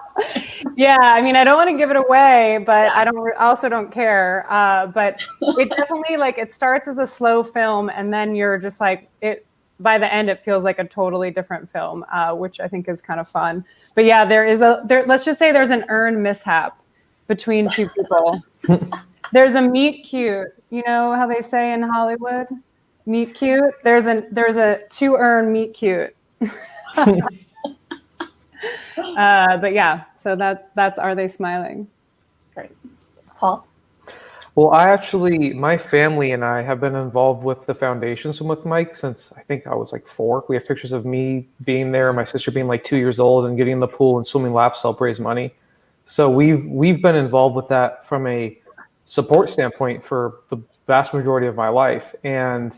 Yeah, I mean, I don't want to give it away, but I also don't care. But it definitely, like, it starts as a slow film, and then you're just like, by the end, it feels like a totally different film, which I think is kind of fun. But yeah, let's just say there's an urn mishap between two people. There's a meet cute, you know how they say in Hollywood? meet cute. There's a to earn meet cute. But yeah, so that's Are They Smiling? Great. Paul? Well, my family and I have been involved with the foundation Swim with Mike since I think I was like 4. We have pictures of me being there, my sister being like 2 years old and getting in the pool and swimming laps to help raise money. So we've been involved with that from a support standpoint for the vast majority of my life. And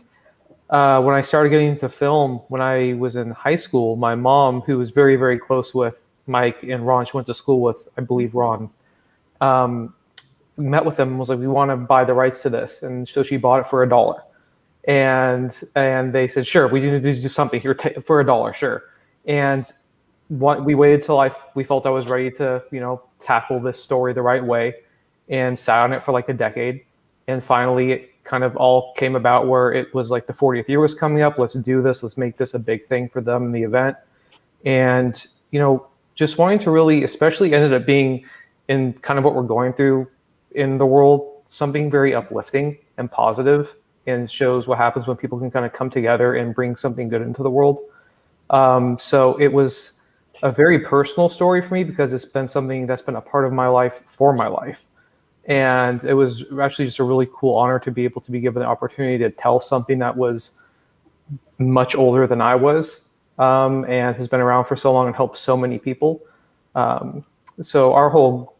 when I started getting into film, when I was in high school, my mom, who was very, very close with Mike and Ron, she went to school with, I believe, Ron, met with them and was like, we want to buy the rights to this. And so she bought it for $1. And they said, sure, we need to do something here for $1, sure. And we waited till we felt I was ready to, tackle this story the right way, and sat on it for like a decade. And finally it kind of all came about where it was like the 40th year was coming up. Let's do this. Let's make this a big thing for them in the event. And, just wanting to really, especially ended up being in kind of what we're going through in the world, something very uplifting and positive, and shows what happens when people can kind of come together and bring something good into the world. So it was a very personal story for me because it's been something that's been a part of my life for my life. And it was actually just a really cool honor to be able to be given the opportunity to tell something that was much older than I was, and has been around for so long and helped so many people. So our whole,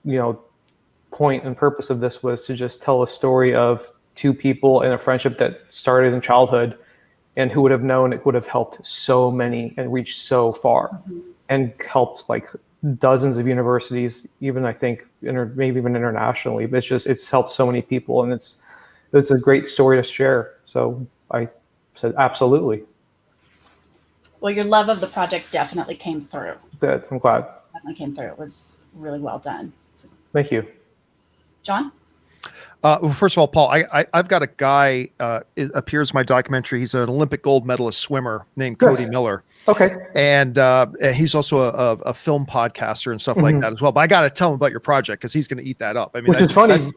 point and purpose of this was to just tell a story of 2 people in a friendship that started in childhood, and who would have known it would have helped so many and reached so far, and helped like dozens of universities, even I think maybe even internationally. But it's helped so many people, and it's a great story to share. So I said absolutely. Well, your love of the project definitely came through. Good. I'm glad. Definitely came through. It was really well done. So, thank you. John? Well, first of all, Paul, I've got a guy, it appears in my documentary. He's an Olympic gold medalist swimmer named Cody Miller. Okay. And he's also a film podcaster and stuff like that as well. But I got to tell him about your project because he's going to eat that up. I mean, which is funny.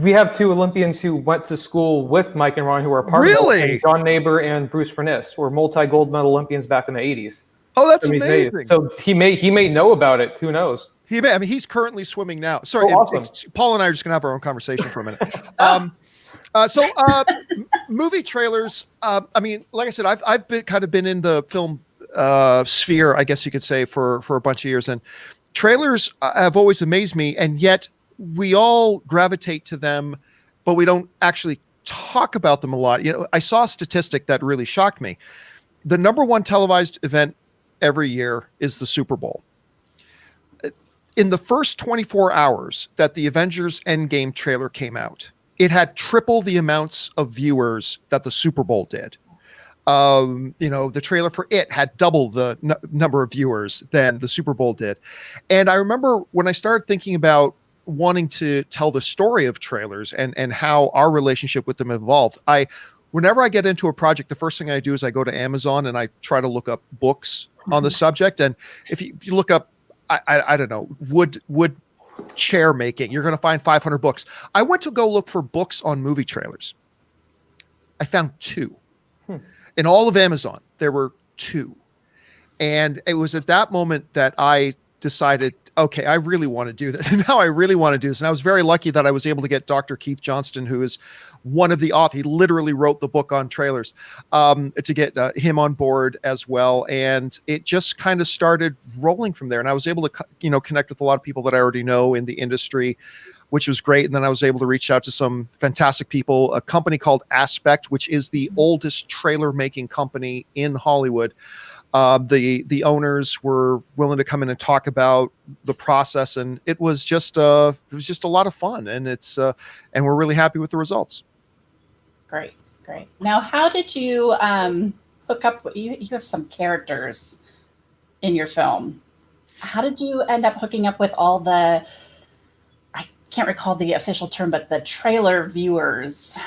We have 2 Olympians who went to school with Mike and Ron who are part of it. John Neighbor and Bruce Furness were multi-gold medal Olympians back in the 80s. Oh, that's amazing. So he may know about it. Who knows? He's currently swimming now. Sorry, awesome. Paul and I are just going to have our own conversation for a minute. Movie trailers. I mean, like I said, I've been in the film sphere, I guess you could say, for a bunch of years, and trailers have always amazed me, and yet we all gravitate to them, but we don't actually talk about them a lot. I saw a statistic that really shocked me. The number 1 televised event every year is the Super Bowl. In the first 24 hours that the Avengers Endgame trailer came out, it had triple the amounts of viewers that the Super Bowl did. The trailer for It had double the number of viewers than the Super Bowl did. And I remember when I started thinking about wanting to tell the story of trailers and how our relationship with them evolved, whenever I get into a project, the first thing I do is I go to Amazon and I try to look up books on the subject. And if you look up, I don't know, wood chair making, you're going to find 500 books. I went to go look for books on movie trailers. I found 2. In all of Amazon, there were 2. And it was at that moment that I decided, okay, I really want to do this. Now I really want to do this. And I was very lucky that I was able to get Dr. Keith Johnston, who is one of the authors. He literally wrote the book on trailers, to get him on board as well. And it just kind of started rolling from there. And I was able to, connect with a lot of people that I already know in the industry, which was great. And then I was able to reach out to some fantastic people, a company called Aspect, which is the oldest trailer making company in Hollywood. The owners were willing to come in and talk about the process, and it was just a lot of fun, and and we're really happy with the results. Great. Now, how did you hook up? You have some characters in your film. How did you end up hooking up with all the? I can't recall the official term, but the trailer viewers.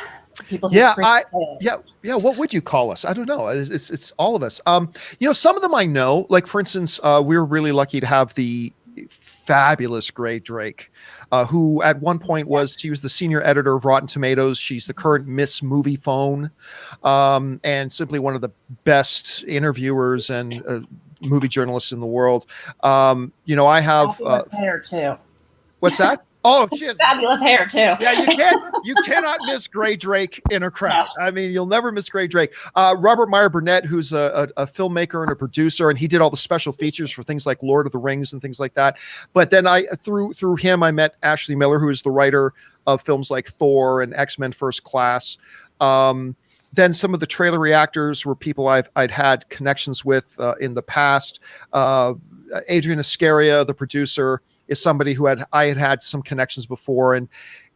People who what would you call us? I don't know. It's all of us. Some of them I know, like for instance, we were really lucky to have the fabulous Gray Drake, who at one point she was the senior editor of Rotten Tomatoes. She's the current Miss Movie Phone, and simply one of the best interviewers and movie journalists in the world. I have fabulous hair too. What's that? Oh, she has fabulous hair too. Yeah, you cannot miss Gray Drake in a crowd. No. I mean, you'll never miss Gray Drake. Robert Meyer Burnett, who's a filmmaker and a producer, and he did all the special features for things like Lord of the Rings and things like that. But then through him, I met Ashley Miller, who is the writer of films like Thor and X-Men First Class. Then some of the trailer reactors were people I'd had connections with in the past. Adrian Iscaria, the producer, is somebody who I had some connections before, and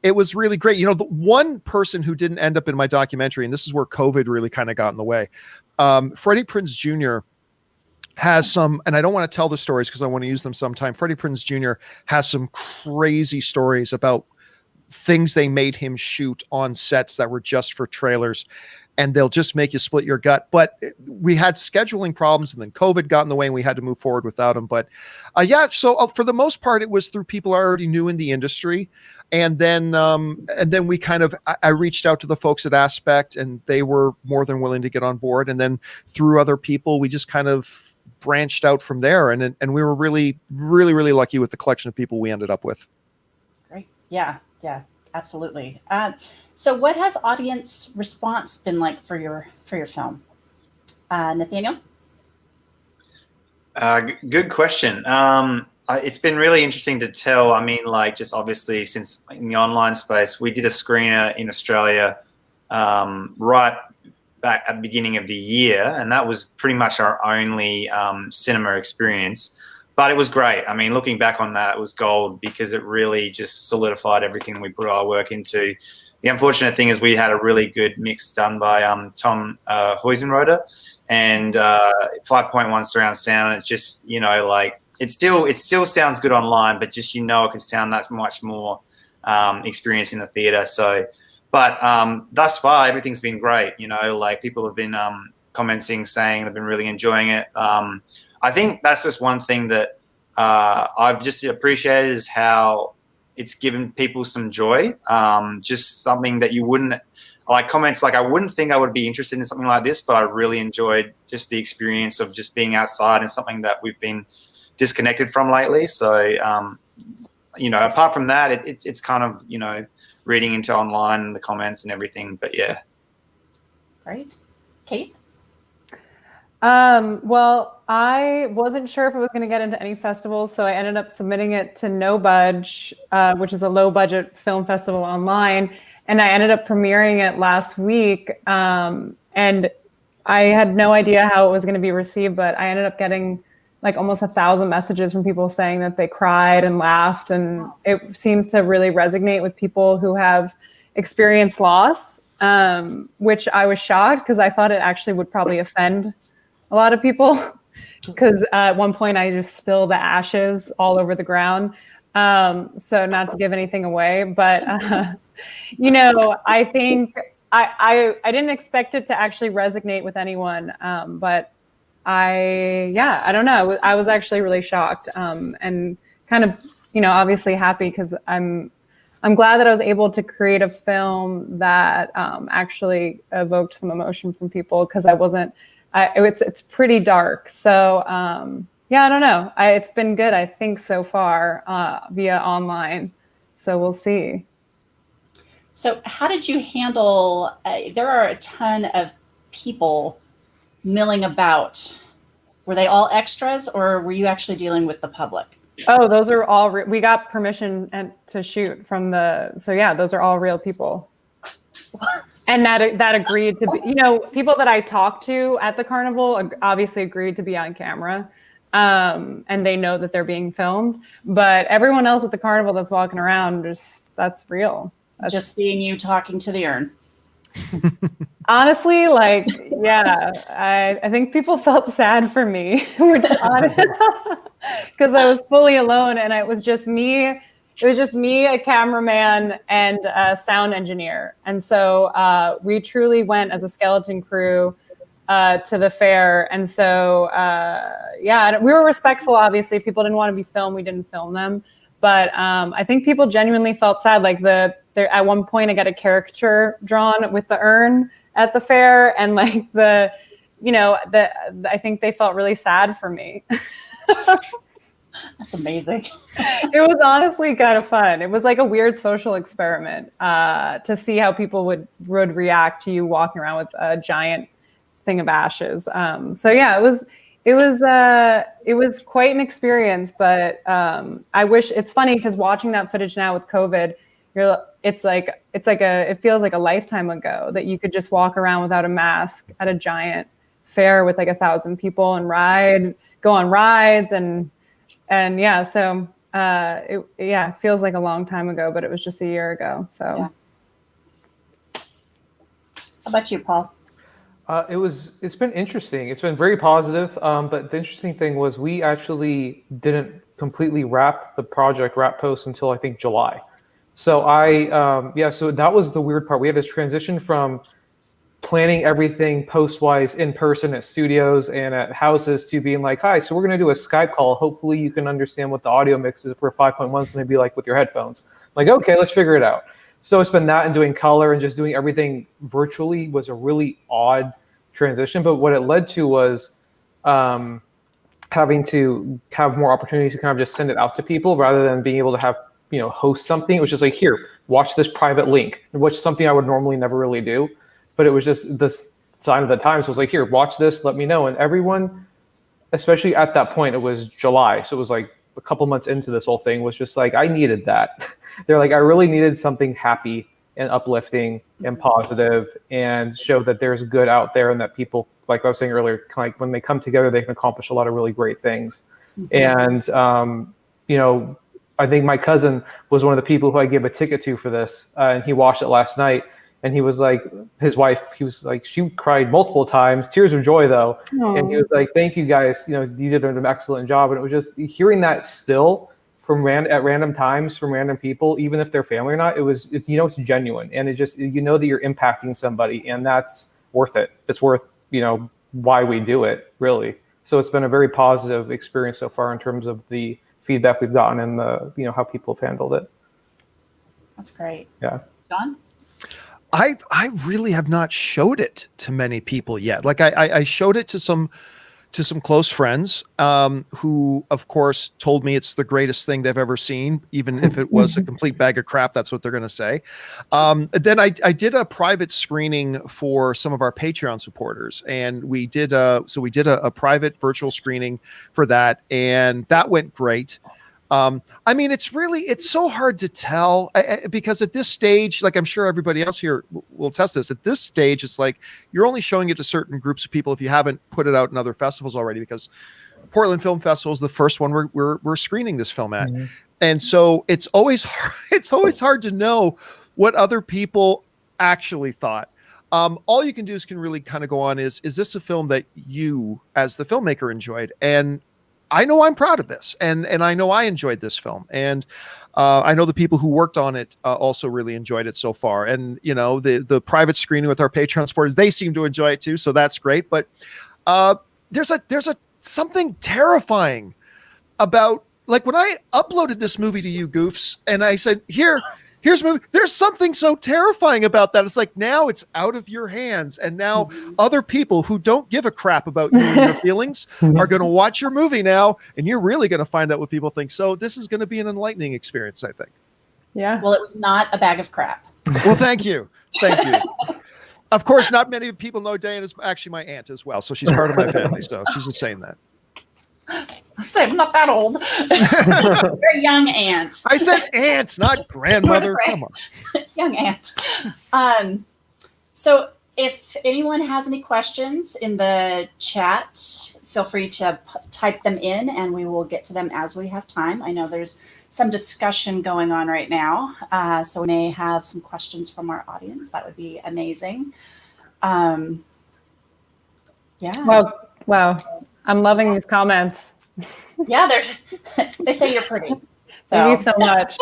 it was really great. The one person who didn't end up in my documentary, and this is where COVID really kind of got in the way, Freddie Prinze Jr. has some, and I don't want to tell the stories because I want to use them sometime. Freddie Prinze Jr. has some crazy stories about things they made him shoot on sets that were just for trailers, and they'll just make you split your gut. But we had scheduling problems, and then COVID got in the way, and we had to move forward without him. But so for the most part, it was through people I already knew in the industry. And then we kind of, I reached out to the folks at Aspect, and they were more than willing to get on board. And then through other people, we just kind of branched out from there. And we were really, really, really lucky with the collection of people we ended up with. Great. Yeah. Absolutely. So what has audience response been like for your film? Nathaniel? Good question. It's been really interesting to tell. I mean, just obviously since in the online space, we did a screener in Australia right back at the beginning of the year, and that was pretty much our only cinema experience. But it was great. I mean, looking back on that, it was gold because it really just solidified everything we put our work into. The unfortunate thing is we had a really good mix done by Tom Huizenroder and 5.1 surround sound. It's just, it still sounds good online, but just, it can sound that much more experience in the theater. So, but thus far, everything's been great. People have been commenting, saying they've been really enjoying it. I think that's just one thing that I've just appreciated is how it's given people some joy. Just something that you wouldn't comments I wouldn't think I would be interested in something like this, but I really enjoyed just the experience of just being outside and something that we've been disconnected from lately. So, apart from that, it's kind of, reading into online and the comments and everything, but yeah. Great. Kate? Well, I wasn't sure if I was going to get into any festivals, so I ended up submitting it to No Budge, which is a low-budget film festival online, and I ended up premiering it last week, and I had no idea how it was going to be received, but I ended up getting almost 1,000 messages from people saying that they cried and laughed, and it seems to really resonate with people who have experienced loss, which I was shocked because I thought it actually would probably offend a lot of people because at one point I just spilled the ashes all over the ground. So not to give anything away, but, I think I didn't expect it to actually resonate with anyone. But I don't know. I was actually really shocked and kind of, obviously happy because I'm glad that I was able to create a film that actually evoked some emotion from people because it's pretty dark. So, I don't know. It's been good, I think, so far via online. So we'll see. So how did you handle, there are a ton of people milling about. Were they all extras or were you actually dealing with the public? Oh, those are all, we got permission to shoot from those are all real people. And that agreed to be, people that I talked to at the carnival obviously agreed to be on camera, and they know that they're being filmed. But everyone else at the carnival that's walking around, that's real. Just seeing you talking to the urn. Honestly, I think people felt sad for me, which because I was fully alone, and it was just me. It was just me, a cameraman, and a sound engineer. And so we truly went as a skeleton crew to the fair. And so, yeah, we were respectful. Obviously, if people didn't want to be filmed, we didn't film them. But I think people genuinely felt sad. Like at one point, I got a caricature drawn with the urn at the fair, and like I think they felt really sad for me. That's amazing. It was honestly kind of fun. It was like a weird social experiment to see how people would react to you walking around with a giant thing of ashes. So yeah, it was quite an experience. But I wish, it's funny because watching that footage now with COVID, it feels like a lifetime ago that you could just walk around without a mask at a giant fair with like 1,000 people and go on rides and yeah, so it feels like a long time ago, but it was just a year ago. So, yeah. How about you, Paul? It's been interesting. It's been very positive. But the interesting thing was we actually didn't completely wrap post until I think July. So so that was the weird part. We had this transition from planning everything post-wise in person at studios and at houses to being like, hi, so we're going to do a Skype call. Hopefully you can understand what the audio mix is for 5.1 is going to be like with your headphones. Like, okay, let's figure it out. So it's been that and doing color and just doing everything virtually was a really odd transition. But what it led to was having to have more opportunities to kind of just send it out to people rather than being able to have, host something. It was just like, here, watch this private link, which is something I would normally never really do. But it was just this sign of the times. So it was like, here, watch this, let me know. And everyone, especially at that point, it was July. So it was like a couple months into this whole thing, was just like, I needed that. They're like, I really needed something happy and uplifting and positive and show that there's good out there and that people, like I was saying earlier, like when they come together, they can accomplish a lot of really great things. Mm-hmm. And, I think my cousin was one of the people who I gave a ticket to for this. And he watched it last night. And he was like, his wife, he was like, she cried multiple times, tears of joy though. Aww. And he was like, thank you guys, you did an excellent job. And it was just hearing that still at random times from random people, even if they're family or not, it's genuine. And it just, that you're impacting somebody and that's worth it. It's worth, why we do it really. So it's been a very positive experience so far in terms of the feedback we've gotten and the, how people have handled it. That's great. Yeah. John? I really have not showed it to many people yet. Like I showed it to some close friends who, of course, told me it's the greatest thing they've ever seen, even if it was a complete bag of crap. That's what they're going to say. Then I did a private screening for some of our Patreon supporters, and we did a private virtual screening for that, and that went great. I mean, it's so hard to tell because at this stage, like I'm sure everybody else here will test this, at this stage, it's like you're only showing it to certain groups of people if you haven't put it out in other festivals already, because Portland Film Festival is the first one we're screening this film at. Mm-hmm. And so it's always hard to know what other people actually thought. All you can do is can really kind of go on is this a film that you as the filmmaker enjoyed? And I know I'm proud of this, and I know I enjoyed this film, and I know the people who worked on it also really enjoyed it so far. And the private screening with our Patreon supporters, they seem to enjoy it too, so that's great. But there's something terrifying about, like, when I uploaded this movie to you goofs, and I said, here's movie. There's something so terrifying about that. It's like now it's out of your hands, and now other people who don't give a crap about you and your feelings are going to watch your movie now, and you're really going to find out what people think. So this is going to be an enlightening experience, I think. Yeah. Well, it was not a bag of crap. Well, thank you. Of course, not many people know Diane is actually my aunt as well, so she's part of my family. So she's just saying that. I'm not that old. Very young aunt. I said aunt, not grandmother. Come on. Young aunt. So if anyone has any questions in the chat, feel free to type them in and we will get to them as we have time. I know there's some discussion going on right now, so we may have some questions from our audience. That would be amazing. Yeah. Wow. I'm loving these comments. Yeah, they say you're pretty. So. Thank you so much.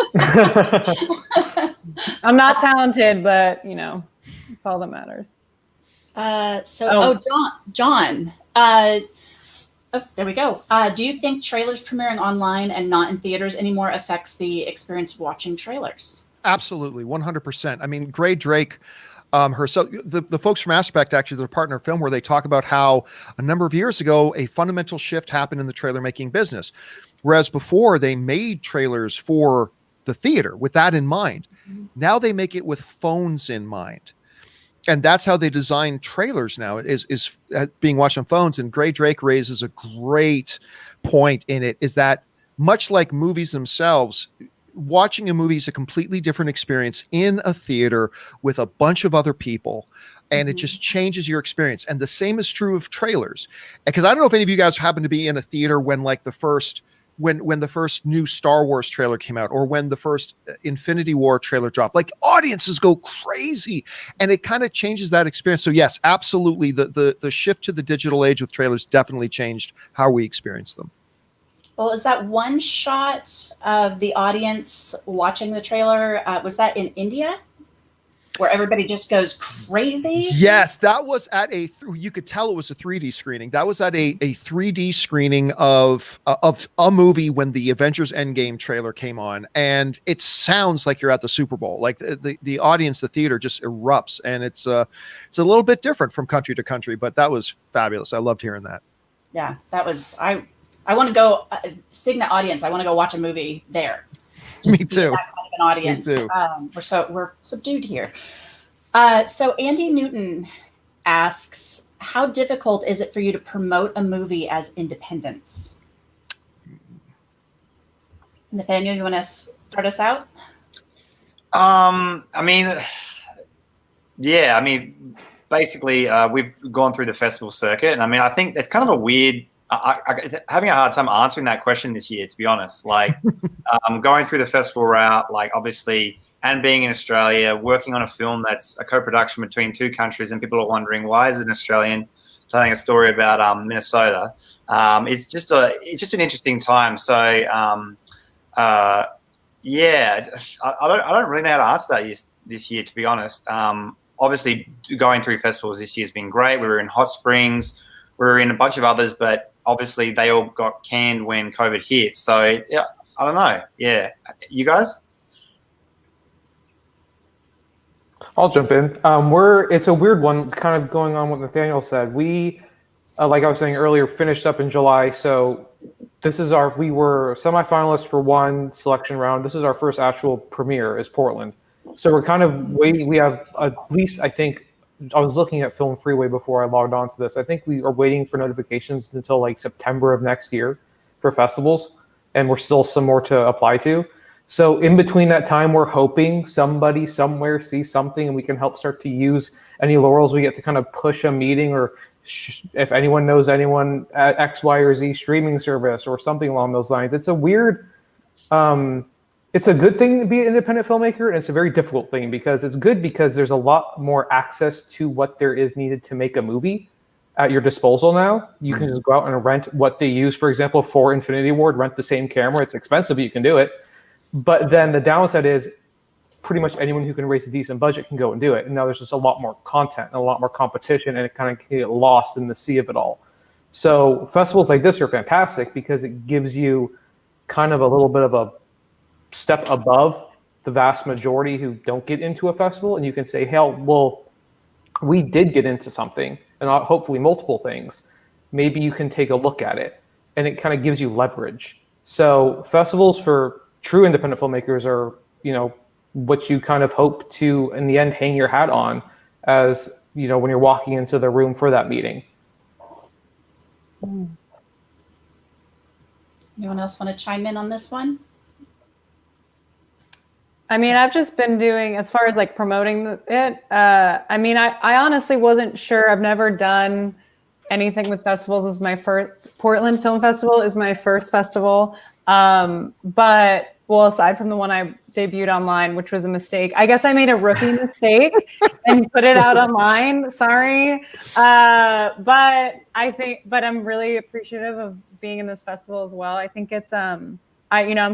I'm not talented, but it's all that matters. John. There we go. Do you think trailers premiering online and not in theaters anymore affects the experience of watching trailers? Absolutely, 100%. I mean, Gray Drake, herself, the folks from Aspect, actually, their partner film, where they talk about how a number of years ago, a fundamental shift happened in the trailer making business. Whereas before they made trailers for the theater with that in mind. Now they make it with phones in mind. And that's how they design trailers now, is being watched on phones. And Gray Drake raises a great point in it, is that much like movies themselves, watching a movie is a completely different experience in a theater with a bunch of other people, and it just changes your experience. And the same is true of trailers, because I don't know if any of you guys happen to be in a theater when like the first new Star Wars trailer came out, or when the first Infinity War trailer dropped. Like, audiences go crazy, and it kind of changes that experience. So yes, absolutely, the shift to the digital age with trailers definitely changed how we experience them. Well, is that one shot of the audience watching the trailer, was that in India? Where everybody just goes crazy? Yes, that was at you could tell it was a 3D screening. That was at a 3D screening of a movie when the Avengers Endgame trailer came on. And it sounds like you're at the Super Bowl. Like the audience, the theater just erupts. And it's a little bit different from country to country, but that was fabulous. I loved hearing that. Yeah, that was, I want to go, seeing the audience, I want to go watch a movie there. Me too. That kind of an audience. Me too. We're subdued here. So Andy Newton asks, how difficult is it for you to promote a movie as independence? Nathaniel, you want to start us out? Basically, we've gone through the festival circuit, and I think it's kind of a weird. Having a hard time answering that question this year, to be honest. Like, going through the festival route, like obviously, and being in Australia, working on a film that's a co-production between two countries, and people are wondering why is an Australian telling a story about Minnesota. It's just an interesting time. So I don't really know how to answer that this year, to be honest. Obviously, going through festivals this year has been great. We were in Hot Springs, we were in a bunch of others, but obviously they all got canned when COVID hit. So yeah, I don't know. Yeah, you guys? I'll jump in. It's a weird one. It's kind of going on what Nathaniel said. We, like I was saying earlier, finished up in July. So we were semifinalists for one selection round. This is our first actual premiere is Portland. So we're kind of waiting. We have at least, I think, I was looking at Film Freeway before I logged on to this. I think we are waiting for notifications until like September of next year for festivals, and we're still some more to apply to. So in between that time, we're hoping somebody somewhere sees something and we can help start to use any laurels we get to kind of push a meeting, or if anyone knows anyone at X, Y, or Z streaming service or something along those lines. It's a weird, it's a good thing to be an independent filmmaker, and it's a very difficult thing because it's good because there's a lot more access to what there is needed to make a movie at your disposal now. You can just go out and rent what they use, for example, for Infinity Ward, rent the same camera. It's expensive, but you can do it. But then the downside is pretty much anyone who can raise a decent budget can go and do it. And now there's just a lot more content and a lot more competition, and it kind of can get lost in the sea of it all. So festivals like this are fantastic because it gives you kind of a little bit of a step above the vast majority who don't get into a festival, and you can say, hell, well, we did get into something, and hopefully multiple things. Maybe you can take a look at it, and it kind of gives you leverage. So festivals for true independent filmmakers are, what you kind of hope to, in the end, hang your hat on as, when you're walking into the room for that meeting. Anyone else want to chime in on this one? I mean, I've just been doing, as far as like promoting it, I honestly wasn't sure. I've never done anything with festivals. This is my first, Portland Film Festival is my first festival. But aside from the one I debuted online, which was a mistake, I guess I made a rookie mistake and put it out online. Sorry. But I'm really appreciative of being in this festival as well. I think it's, I'm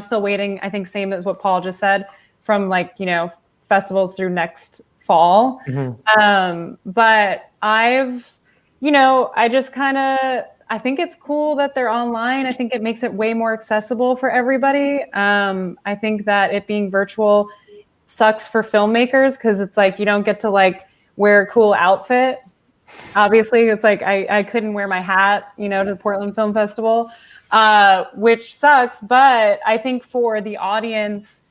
still waiting. I think same as what Paul just said, from festivals through next fall. Mhm. But I've, I just I think it's cool that they're online. I think it makes it way more accessible for everybody. I think that it being virtual sucks for filmmakers because it's like you don't get to like wear a cool outfit. Obviously, it's like I couldn't wear my hat, to the Portland Film Festival, which sucks. But I think for the audience,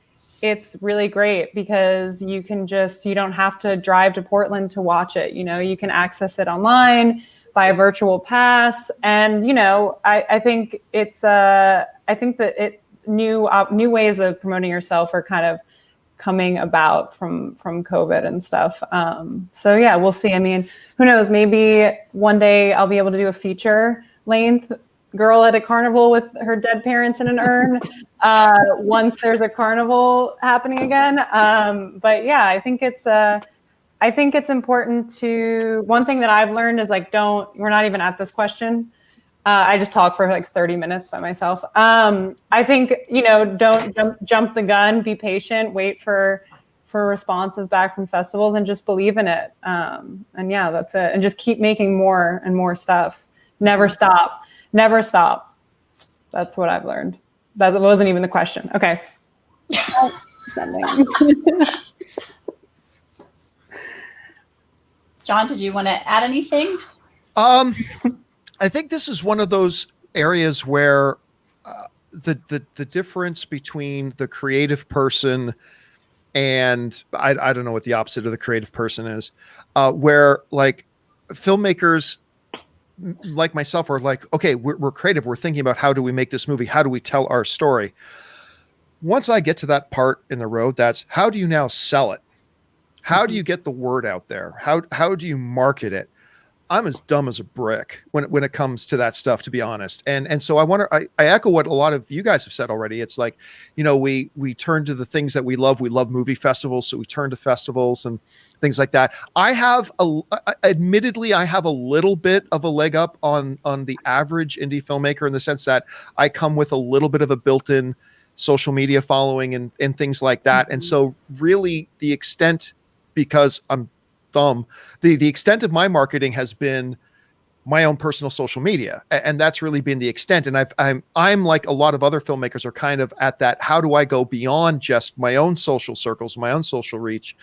it's really great because you don't have to drive to Portland to watch it. You can access it online by a virtual pass. And, I think I think that new ways of promoting yourself are kind of coming about from COVID and stuff. So yeah, we'll see. I mean, who knows? Maybe one day I'll be able to do a feature length girl at a carnival with her dead parents in an urn once there's a carnival happening again. But yeah, I think it's important to, one thing that I've learned is like, we're not even at this question. I just talk for like 30 minutes by myself. I think, don't jump the gun, be patient, wait for responses back from festivals and just believe in it. And yeah, that's it. And just keep making more and more stuff. Never stop. Never stop. That's what I've learned. That wasn't even the question. Okay. John, did you want to add anything? I think this is one of those areas where the difference between the creative person and I don't know what the opposite of the creative person is, where like filmmakers like myself are like, okay, we're creative. We're thinking about how do we make this movie? How do we tell our story? Once I get to that part in the road, that's how do you now sell it? How do you get the word out there? How do you market it? I'm as dumb as a brick when it comes to that stuff, to be honest. And so I echo what a lot of you guys have said already. It's like, we turn to the things that we love. We love movie festivals. So we turn to festivals and things like that. Admittedly, I have a little bit of a leg up on the average indie filmmaker in the sense that I come with a little bit of a built-in social media following and things like that. Mm-hmm. And so really the extent, because I'm dumb, the extent of my marketing has been my own personal social media, and that's really been the extent. And I'm like a lot of other filmmakers are kind of at that. How do I go beyond just my own social circles, my own social reach?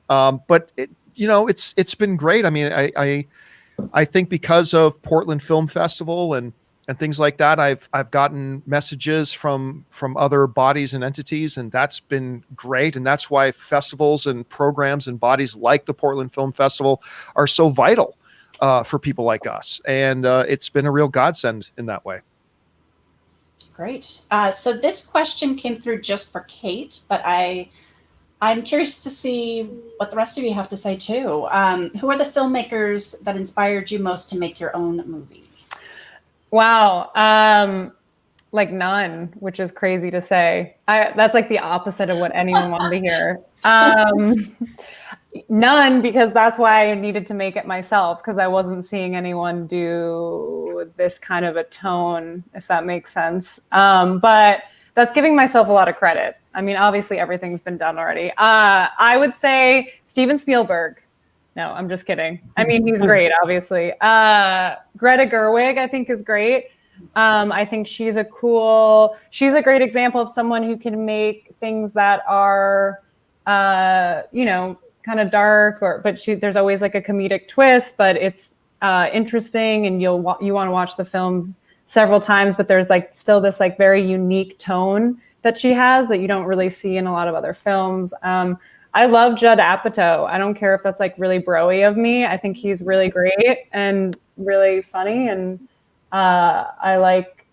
But it's been great. I mean, I think because of Portland Film Festival and things like that, I've gotten messages from other bodies and entities, and that's been great. And that's why festivals and programs and bodies like the Portland Film Festival are so vital for people like us. And it's been a real godsend in that way. Great. So this question came through just for Kate, but I'm curious to see what the rest of you have to say too. Who are the filmmakers that inspired you most to make your own movie? Wow. Like none, which is crazy to say. That's like the opposite of what anyone wanted to hear. None, because that's why I needed to make it myself, because I wasn't seeing anyone do this kind of a tone, if that makes sense. But that's giving myself a lot of credit. I mean, obviously everything's been done already. I would say Steven Spielberg. No, I'm just kidding. I mean, he's great, obviously. Greta Gerwig, I think, is great. I think she's a great example of someone who can make things that are, kind of dark, but there's always like a comedic twist, but it's interesting, and you want to watch the films several times, but there's like still this like very unique tone that she has that you don't really see in a lot of other films. I love Judd Apatow. I don't care if that's like really bro-y of me. I think he's really great and really funny. And I like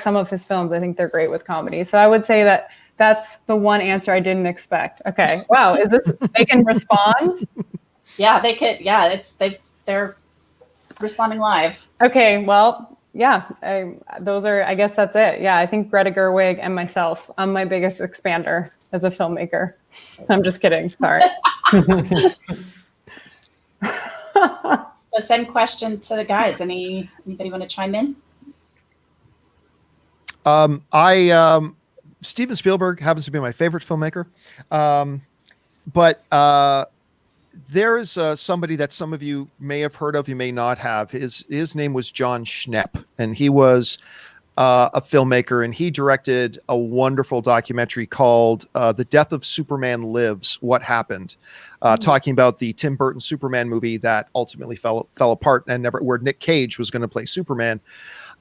some of his films. I think they're great with comedy. So I would say that's the one answer I didn't expect. Okay. Wow. They can respond? Yeah, they could. Yeah, they're responding live. Okay. Well, yeah, I guess that's it. Yeah, I think Greta Gerwig and myself. I'm my biggest expander as a filmmaker. I'm just kidding. Sorry. The same question to the guys. Anybody want to chime in? Steven Spielberg happens to be my favorite filmmaker. But there is somebody that some of you may have heard of, you may not have. His name was John Schnepp, and he was a filmmaker, and he directed a wonderful documentary called The Death of Superman Lives, What Happened, talking about the Tim Burton Superman movie that ultimately fell apart and where Nick Cage was going to play Superman.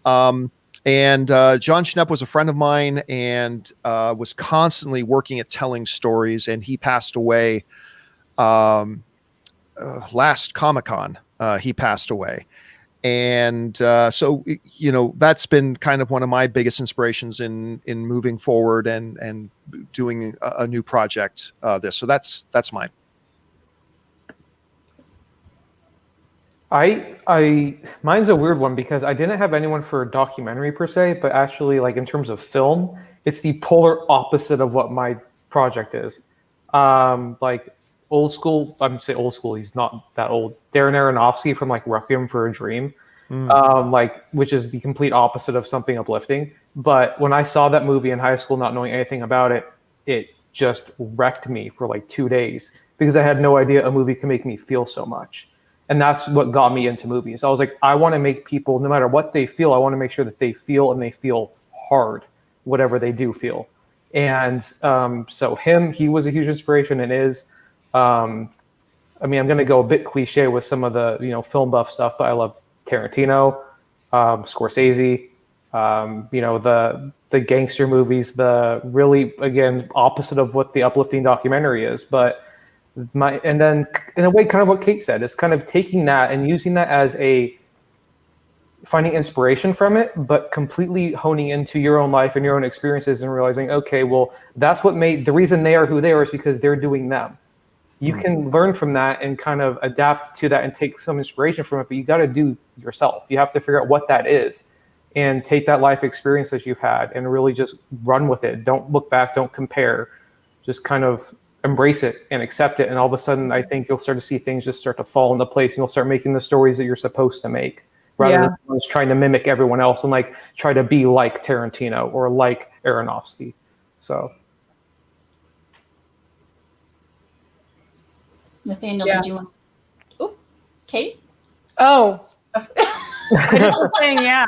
And John Schnepp was a friend of mine and was constantly working at telling stories, and he passed away last Comic-Con. He passed away. And so, you know, that's been kind of one of my biggest inspirations in moving forward and doing a new project. So that's mine. Mine's a weird one because I didn't have anyone for a documentary per se, but actually, like in terms of film, it's the polar opposite of what my project is. Like old school, I'm gonna say old school. He's not that old. Darren Aronofsky from like Requiem for a Dream, which is the complete opposite of something uplifting. But when I saw that movie in high school, not knowing anything about it, it just wrecked me for like 2 days because I had no idea a movie can make me feel so much. And that's what got me into movies. I was like, I want to make people, no matter what they feel, I want to make sure that they feel and they feel hard, whatever they do feel. And so he was a huge inspiration and is. I mean, I'm going to go a bit cliche with some of the, you know, film buff stuff, but I love Tarantino, Scorsese, you know, the gangster movies, the really, again, opposite of what the uplifting documentary is. But and then in a way, kind of what Kate said, it's kind of taking that and using that as finding inspiration from it, but completely honing into your own life and your own experiences and realizing, okay, well, that's what made the reason they are who they are is because they're doing them. You can learn from that and kind of adapt to that and take some inspiration from it, but you got to do yourself. You have to figure out what that is and take that life experience that you've had and really just run with it. Don't look back, don't compare, just kind of embrace it and accept it. And all of a sudden, I think you'll start to see things just start to fall into place and you'll start making the stories that you're supposed to make rather than just trying to mimic everyone else and like try to be like Tarantino or like Aronofsky. So. Nathaniel, did you want? Oh, Kate. Oh, I was saying yeah.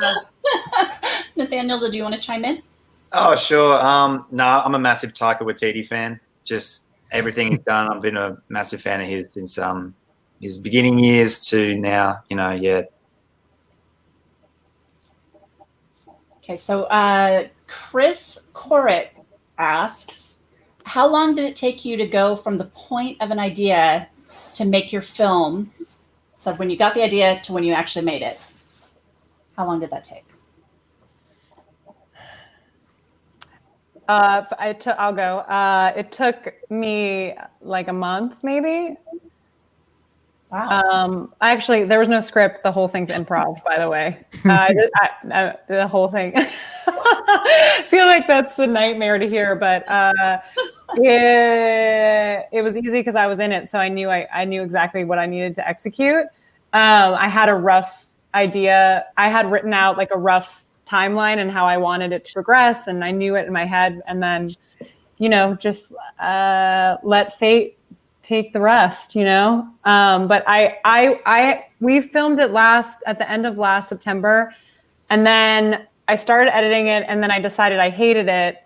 Nathaniel, did you want to chime in? Oh, sure. No, I'm a massive Taika Waititi fan. Just everything he's done, I've been a massive fan of his since his beginning years to now. You know, yeah. Okay, so Chris Korick asks, how long did it take you to go from the point of an idea to make your film? So when you got the idea to when you actually made it, how long did that take? I'll go. It took me like a month, maybe. Wow. Actually, there was no script. The whole thing's improv, by the way. The whole thing. I feel like that's a nightmare to hear, but it was easy because I was in it, so I knew exactly what I needed to execute. I had a rough idea. I had written out like a rough timeline and how I wanted it to progress, and I knew it in my head. And then, you know, just let fate take the rest, you know. But we filmed it at the end of last September, and then I started editing it, and then I decided I hated it,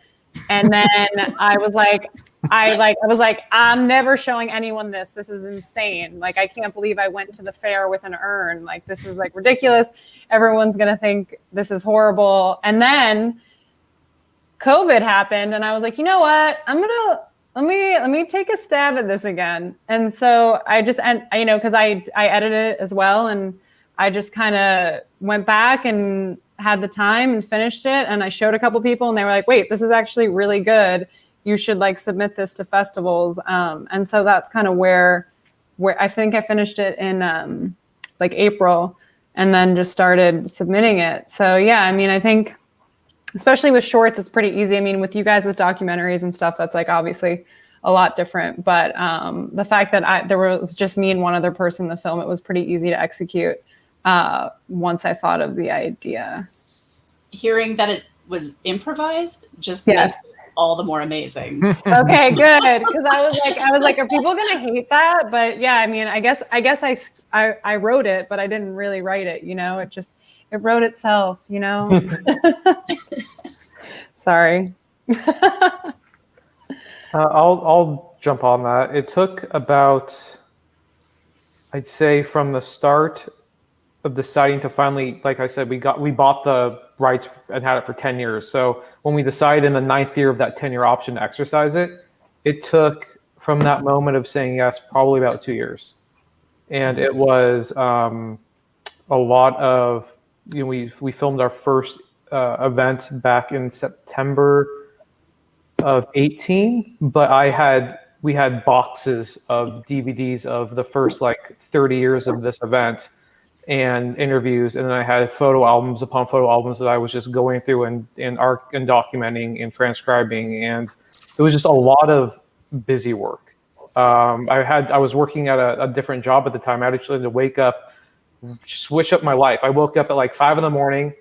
and then I was like, I'm never showing anyone this. This is insane. Like, I can't believe I went to the fair with an urn. Like, this is like ridiculous. Everyone's gonna think this is horrible. And then COVID happened, and I was like, you know what? Let me take a stab at this again. And so I just, you know, because I edited it as well, and I just kind of went back and had the time and finished it. And I showed a couple people, and they were like, wait, this is actually really good. You should like submit this to festivals. And so that's kind of where I think I finished it in like April, and then just started submitting it. So yeah, I mean, I think especially with shorts, it's pretty easy. I mean, with you guys with documentaries and stuff, that's like obviously a lot different. But the fact that there was just me and one other person in the film, it was pretty easy to execute once I thought of the idea. Hearing that it was improvised just Yeah. makes it all the more amazing. Okay, good. Because I was like, are people gonna hate that? But yeah, I mean, I guess I wrote it, but I didn't really write it. You know, it wrote itself. You know. Sorry. I'll jump on that. It took about, I'd say, from the start of deciding to finally, like I said, we bought the rights and had it for 10 years. So when we decided in the 9th year of that 10-year option to exercise it, it took from that moment of saying yes probably about 2 years. And it was a lot of, you know, we filmed our first event back in September of 18, but we had boxes of DVDs of the first like 30 years of this event and interviews, and then I had photo albums upon photo albums that I was just going through and documenting and transcribing, and it was just a lot of busy work. I was working at a different job at the time. I actually had to wake up, switch up my life. I woke up at like 5 a.m,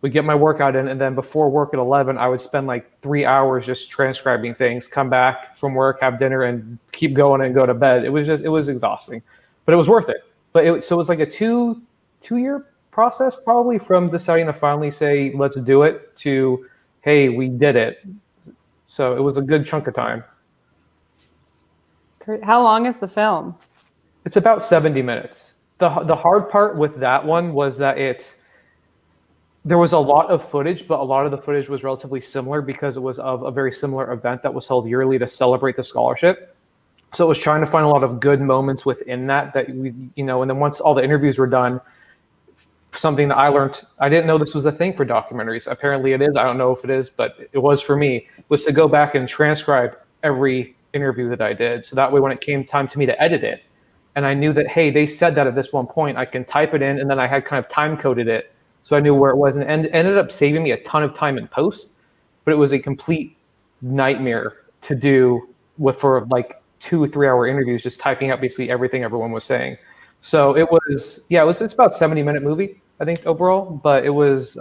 would get my workout in, and then before work at 11, I would spend like 3 hours just transcribing things, come back from work, have dinner, and keep going and go to bed. It was exhausting, but it was worth it. But so it was like a two-year process probably from deciding to finally say, let's do it, to, hey, we did it. So it was a good chunk of time. How long is the film? It's about 70 minutes. The hard part with that one was that there was a lot of footage, but a lot of the footage was relatively similar because it was of a very similar event that was held yearly to celebrate the scholarship. So it was trying to find a lot of good moments within that we, you know, and then once all the interviews were done, something that I learned, I didn't know this was a thing for documentaries. Apparently it is. I don't know if it is, but it was for me, was to go back and transcribe every interview that I did. So that way when it came time to me to edit it, and I knew that, hey, they said that at this one point, I can type it in, and then I had kind of time coded it. So I knew where it was, and ended up saving me a ton of time in post, but it was a complete nightmare to do for like 2 or 3 hour interviews, just typing out basically everything everyone was saying. So it's about a 70-minute movie, I think, overall, but it was,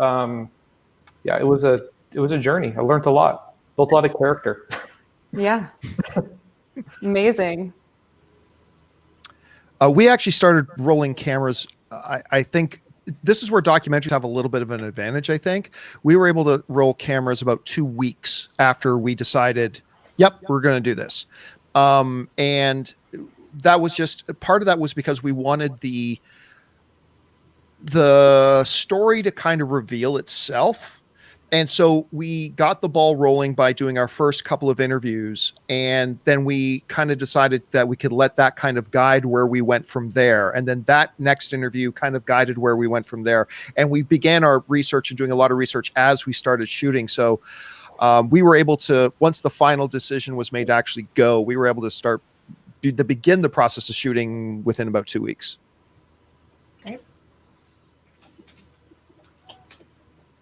it was a journey. I learned a lot, built a lot of character. Yeah. Amazing. We actually started rolling cameras. I think this is where documentaries have a little bit of an advantage, I think. We were able to roll cameras about 2 weeks after we decided, yep, we're going to do this. And that was just part of that was because we wanted the story to kind of reveal itself. And so we got the ball rolling by doing our first couple of interviews, and then we kind of decided that we could let that kind of guide where we went from there. And then that next interview kind of guided where we went from there. And we began our research and doing a lot of research as we started shooting. So we were able to, once the final decision was made to actually go, we were able to begin the process of shooting within about 2 weeks. Okay.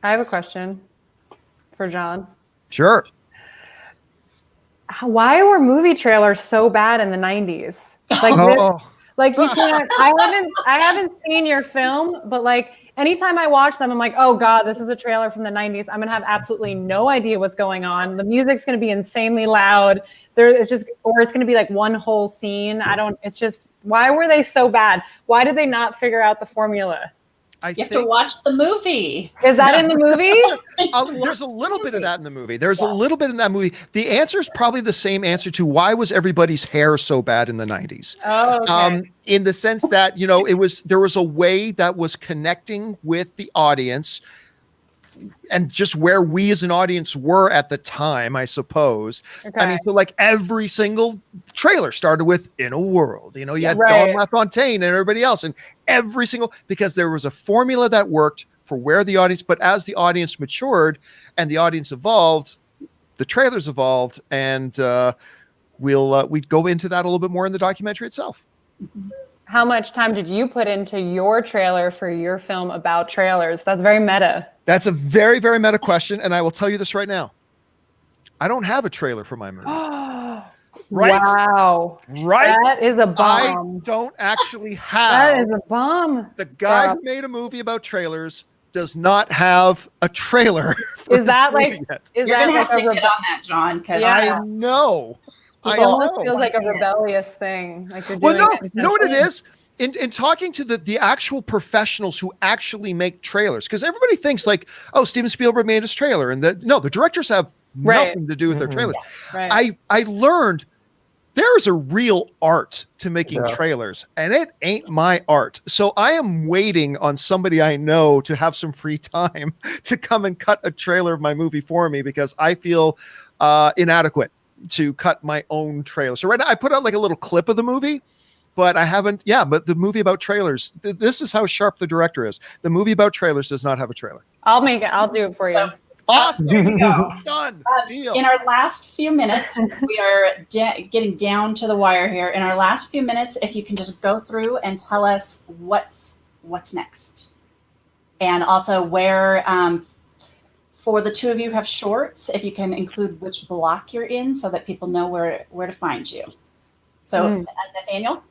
I have a question for John. Sure. Why were movie trailers so bad in the 90s? Like you can't. I haven't seen your film, but like anytime I watch them, I'm like, oh god, this is a trailer from the 90s. I'm gonna have absolutely no idea what's going on. The music's gonna be insanely loud. It's gonna be like one whole scene. It's just, why were they so bad? Why did they not figure out the formula? You have to watch the movie. Is that in the movie? There's a little bit of that in the movie. There's a little bit in that movie. The answer is probably the same answer to why was everybody's hair so bad in the 90s. Oh, okay. In the sense that, you know, there was a way that was connecting with the audience and just where we as an audience were at the time, I suppose. Okay. I mean, so like every single trailer started with "In a World," you know, you had right. Don LaFontaine and everybody else, and every single, because there was a formula that worked for where the audience, but as the audience matured and the audience evolved, the trailers evolved, and we'd go into that a little bit more in the documentary itself. How much time did you put into your trailer for your film about trailers? That's very meta. That's a very, very meta question, and I will tell you this right now. I don't have a trailer for my movie. Right? Wow. Right? That is a bomb. I don't actually have. That is a bomb. The guy who made a movie about trailers does not have a trailer Is that movie like yet. is You're that gonna like have to a get on that, John, because Yeah. I know. it I almost know. feels like a Wanna see it. rebellious thing. Like you're Well, doing no, it know what it intentionally. is? In talking to the actual professionals who actually make trailers, because everybody thinks like, oh, Steven Spielberg made his trailer, and no, the directors have Right. nothing to do with their Mhm. trailers. Right. I learned there is a real art to making Yeah. trailers, and it ain't my art. So I am waiting on somebody I know to have some free time to come and cut a trailer of my movie for me, because I feel inadequate to cut my own trailer. So right now I put out like a little clip of the movie, but I haven't. Yeah, but the movie about trailers, this is how sharp the director is. The movie about trailers does not have a trailer. I'll make it. I'll do it for you. Awesome. There you go. Done. Deal. In our last few minutes, we are getting down to the wire here. In our last few minutes, if you can just go through and tell us what's next, and also where, for the two of you who have shorts, if you can include which block you're in, so that people know where to find you. So, Nathaniel.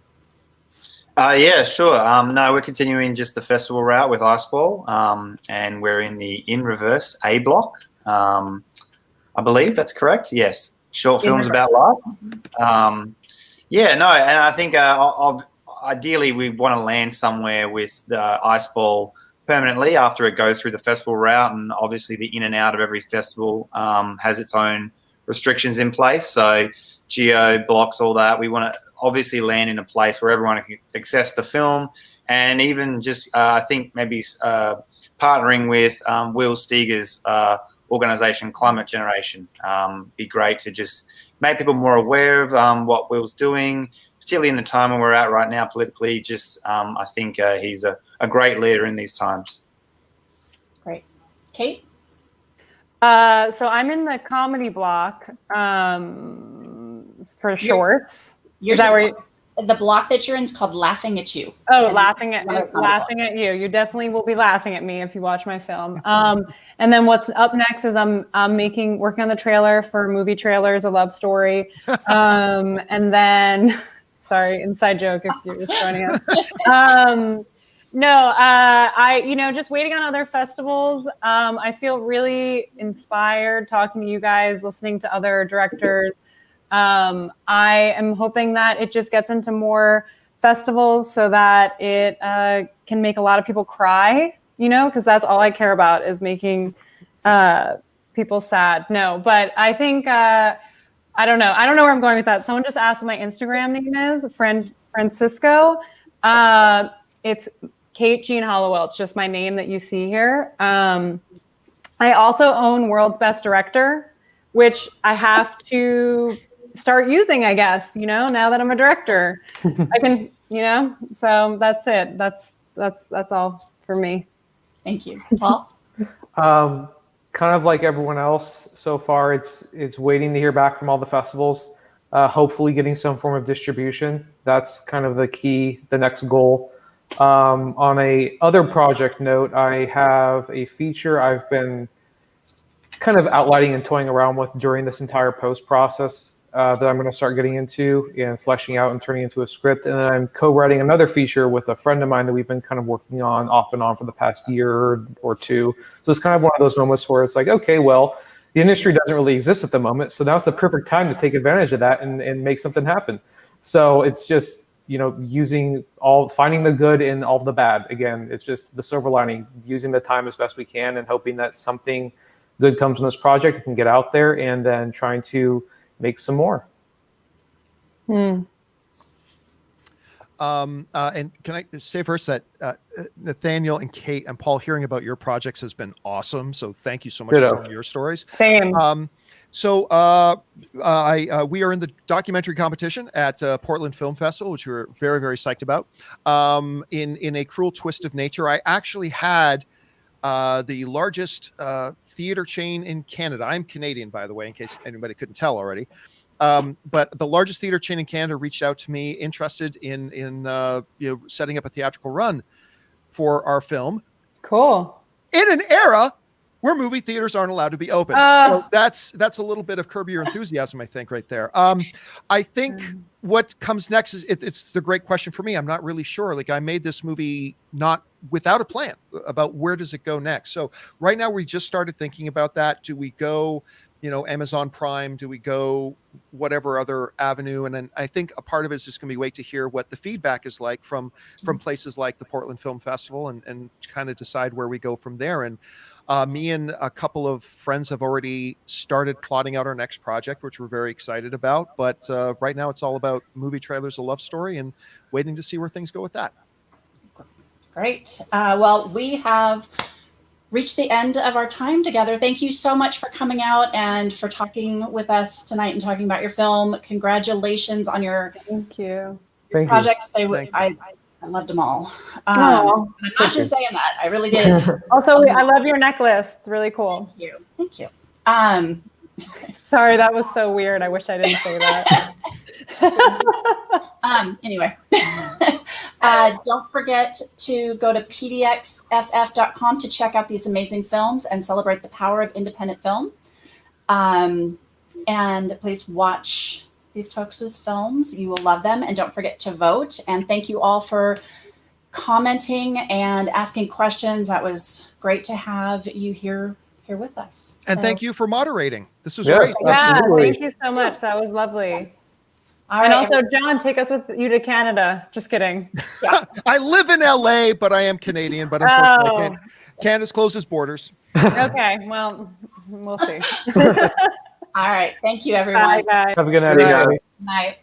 Yeah, sure. No, we're continuing just the festival route with Iceball, and we're in the In Reverse A block. I believe that's correct. Yes, short films about life. Yeah, no, and I think ideally we want to land somewhere with the Iceball permanently after it goes through the festival route, and obviously the in and out of every festival has its own restrictions in place. So geo blocks, all that. We want to obviously land in a place where everyone can access the film, and even just I think maybe partnering with Will Steger's organization Climate Generation. Be great to just make people more aware of what Will's doing, particularly in the time when we're at right now politically. Just I think he's a great leader in these times. Great. Kate? So I'm in the comedy block for shorts. You're Is that just, where the block that you're in is called Laughing at You. Oh, And laughing at another comedy laughing at you. You definitely will be laughing at me if you watch my film. And then what's up next is I'm working on the trailer for Movie Trailers, a love story. And then sorry, inside joke if you're just joining us. I just waiting on other festivals. I feel really inspired talking to you guys, listening to other directors. I am hoping that it just gets into more festivals so that it can make a lot of people cry, because that's all I care about is making people sad. No, but I think, I don't know. I don't know where I'm going with that. Someone just asked what my Instagram name is, Francisco. It's Kate Jean Hollowell. It's just my name that you see here. I also own World's Best Director, which I have to start using, I guess, now that I'm a director. I can, so that's it. That's all for me. Thank you. Paul? Kind of like everyone else so far, it's waiting to hear back from all the festivals, hopefully getting some form of distribution. That's kind of the next goal. On a other project note, I have a feature I've been kind of outlining and toying around with during this entire post process that I'm going to start getting into and fleshing out and turning into a script. And then I'm co-writing another feature with a friend of mine that we've been kind of working on off and on for the past year or two. So it's kind of one of those moments where it's like, okay, well, the industry doesn't really exist at the moment. So now's the perfect time to take advantage of that and make something happen. So it's just, finding the good in all the bad. Again, it's just the silver lining, using the time as best we can and hoping that something good comes from this project and can get out there, and then trying to make some more. And can I say first that Nathaniel and Kate and Paul, hearing about your projects has been awesome. So thank you so much for telling your stories. Same. We are in the documentary competition at Portland Film Festival, which we're very, very psyched about. In a cruel twist of nature, I actually had the largest theater chain in Canada. I'm Canadian, by the way, in case anybody couldn't tell already. But the largest theater chain in Canada reached out to me, interested in setting up a theatrical run for our film. Cool. In an era where movie theaters aren't allowed to be open. So that's a little bit of Curb Your Enthusiasm, I think, right there. I think what comes next is it's the great question for me. I'm not really sure. Like, I made this movie not without a plan about where does it go next. So right now we just started thinking about that. Do we go, Amazon Prime? Do we go whatever other avenue? And then I think a part of it is just going to be wait to hear what the feedback is like from places like the Portland Film Festival and kind of decide where we go from there. And me and a couple of friends have already started plotting out our next project, which we're very excited about. But right now it's all about Movie Trailers, A Love Story, and waiting to see where things go with that. Great. Well, we have reached the end of our time together. Thank you so much for coming out and for talking with us tonight and talking about your film. Congratulations on your projects. I loved them all. I'm not just saying that. I really did. Also, I love your necklace. It's really cool. Thank you. Sorry, that was so weird. I wish I didn't say that. Anyway, don't forget to go to pdxff.com to check out these amazing films and celebrate the power of independent film. And please watch these folks' films. You will love them. And don't forget to vote. And thank you all for commenting and asking questions. That was great to have you here with us. And thank you for moderating. This was great. Yeah, thank you so much. That was lovely. And also, John, take us with you to Canada. Just kidding. Yeah. I live in LA, but I am Canadian. But unfortunately, Canada's closed its borders. Okay, well, we'll see. All right. Thank you, everyone. Bye. Have a good night. Good night. Night.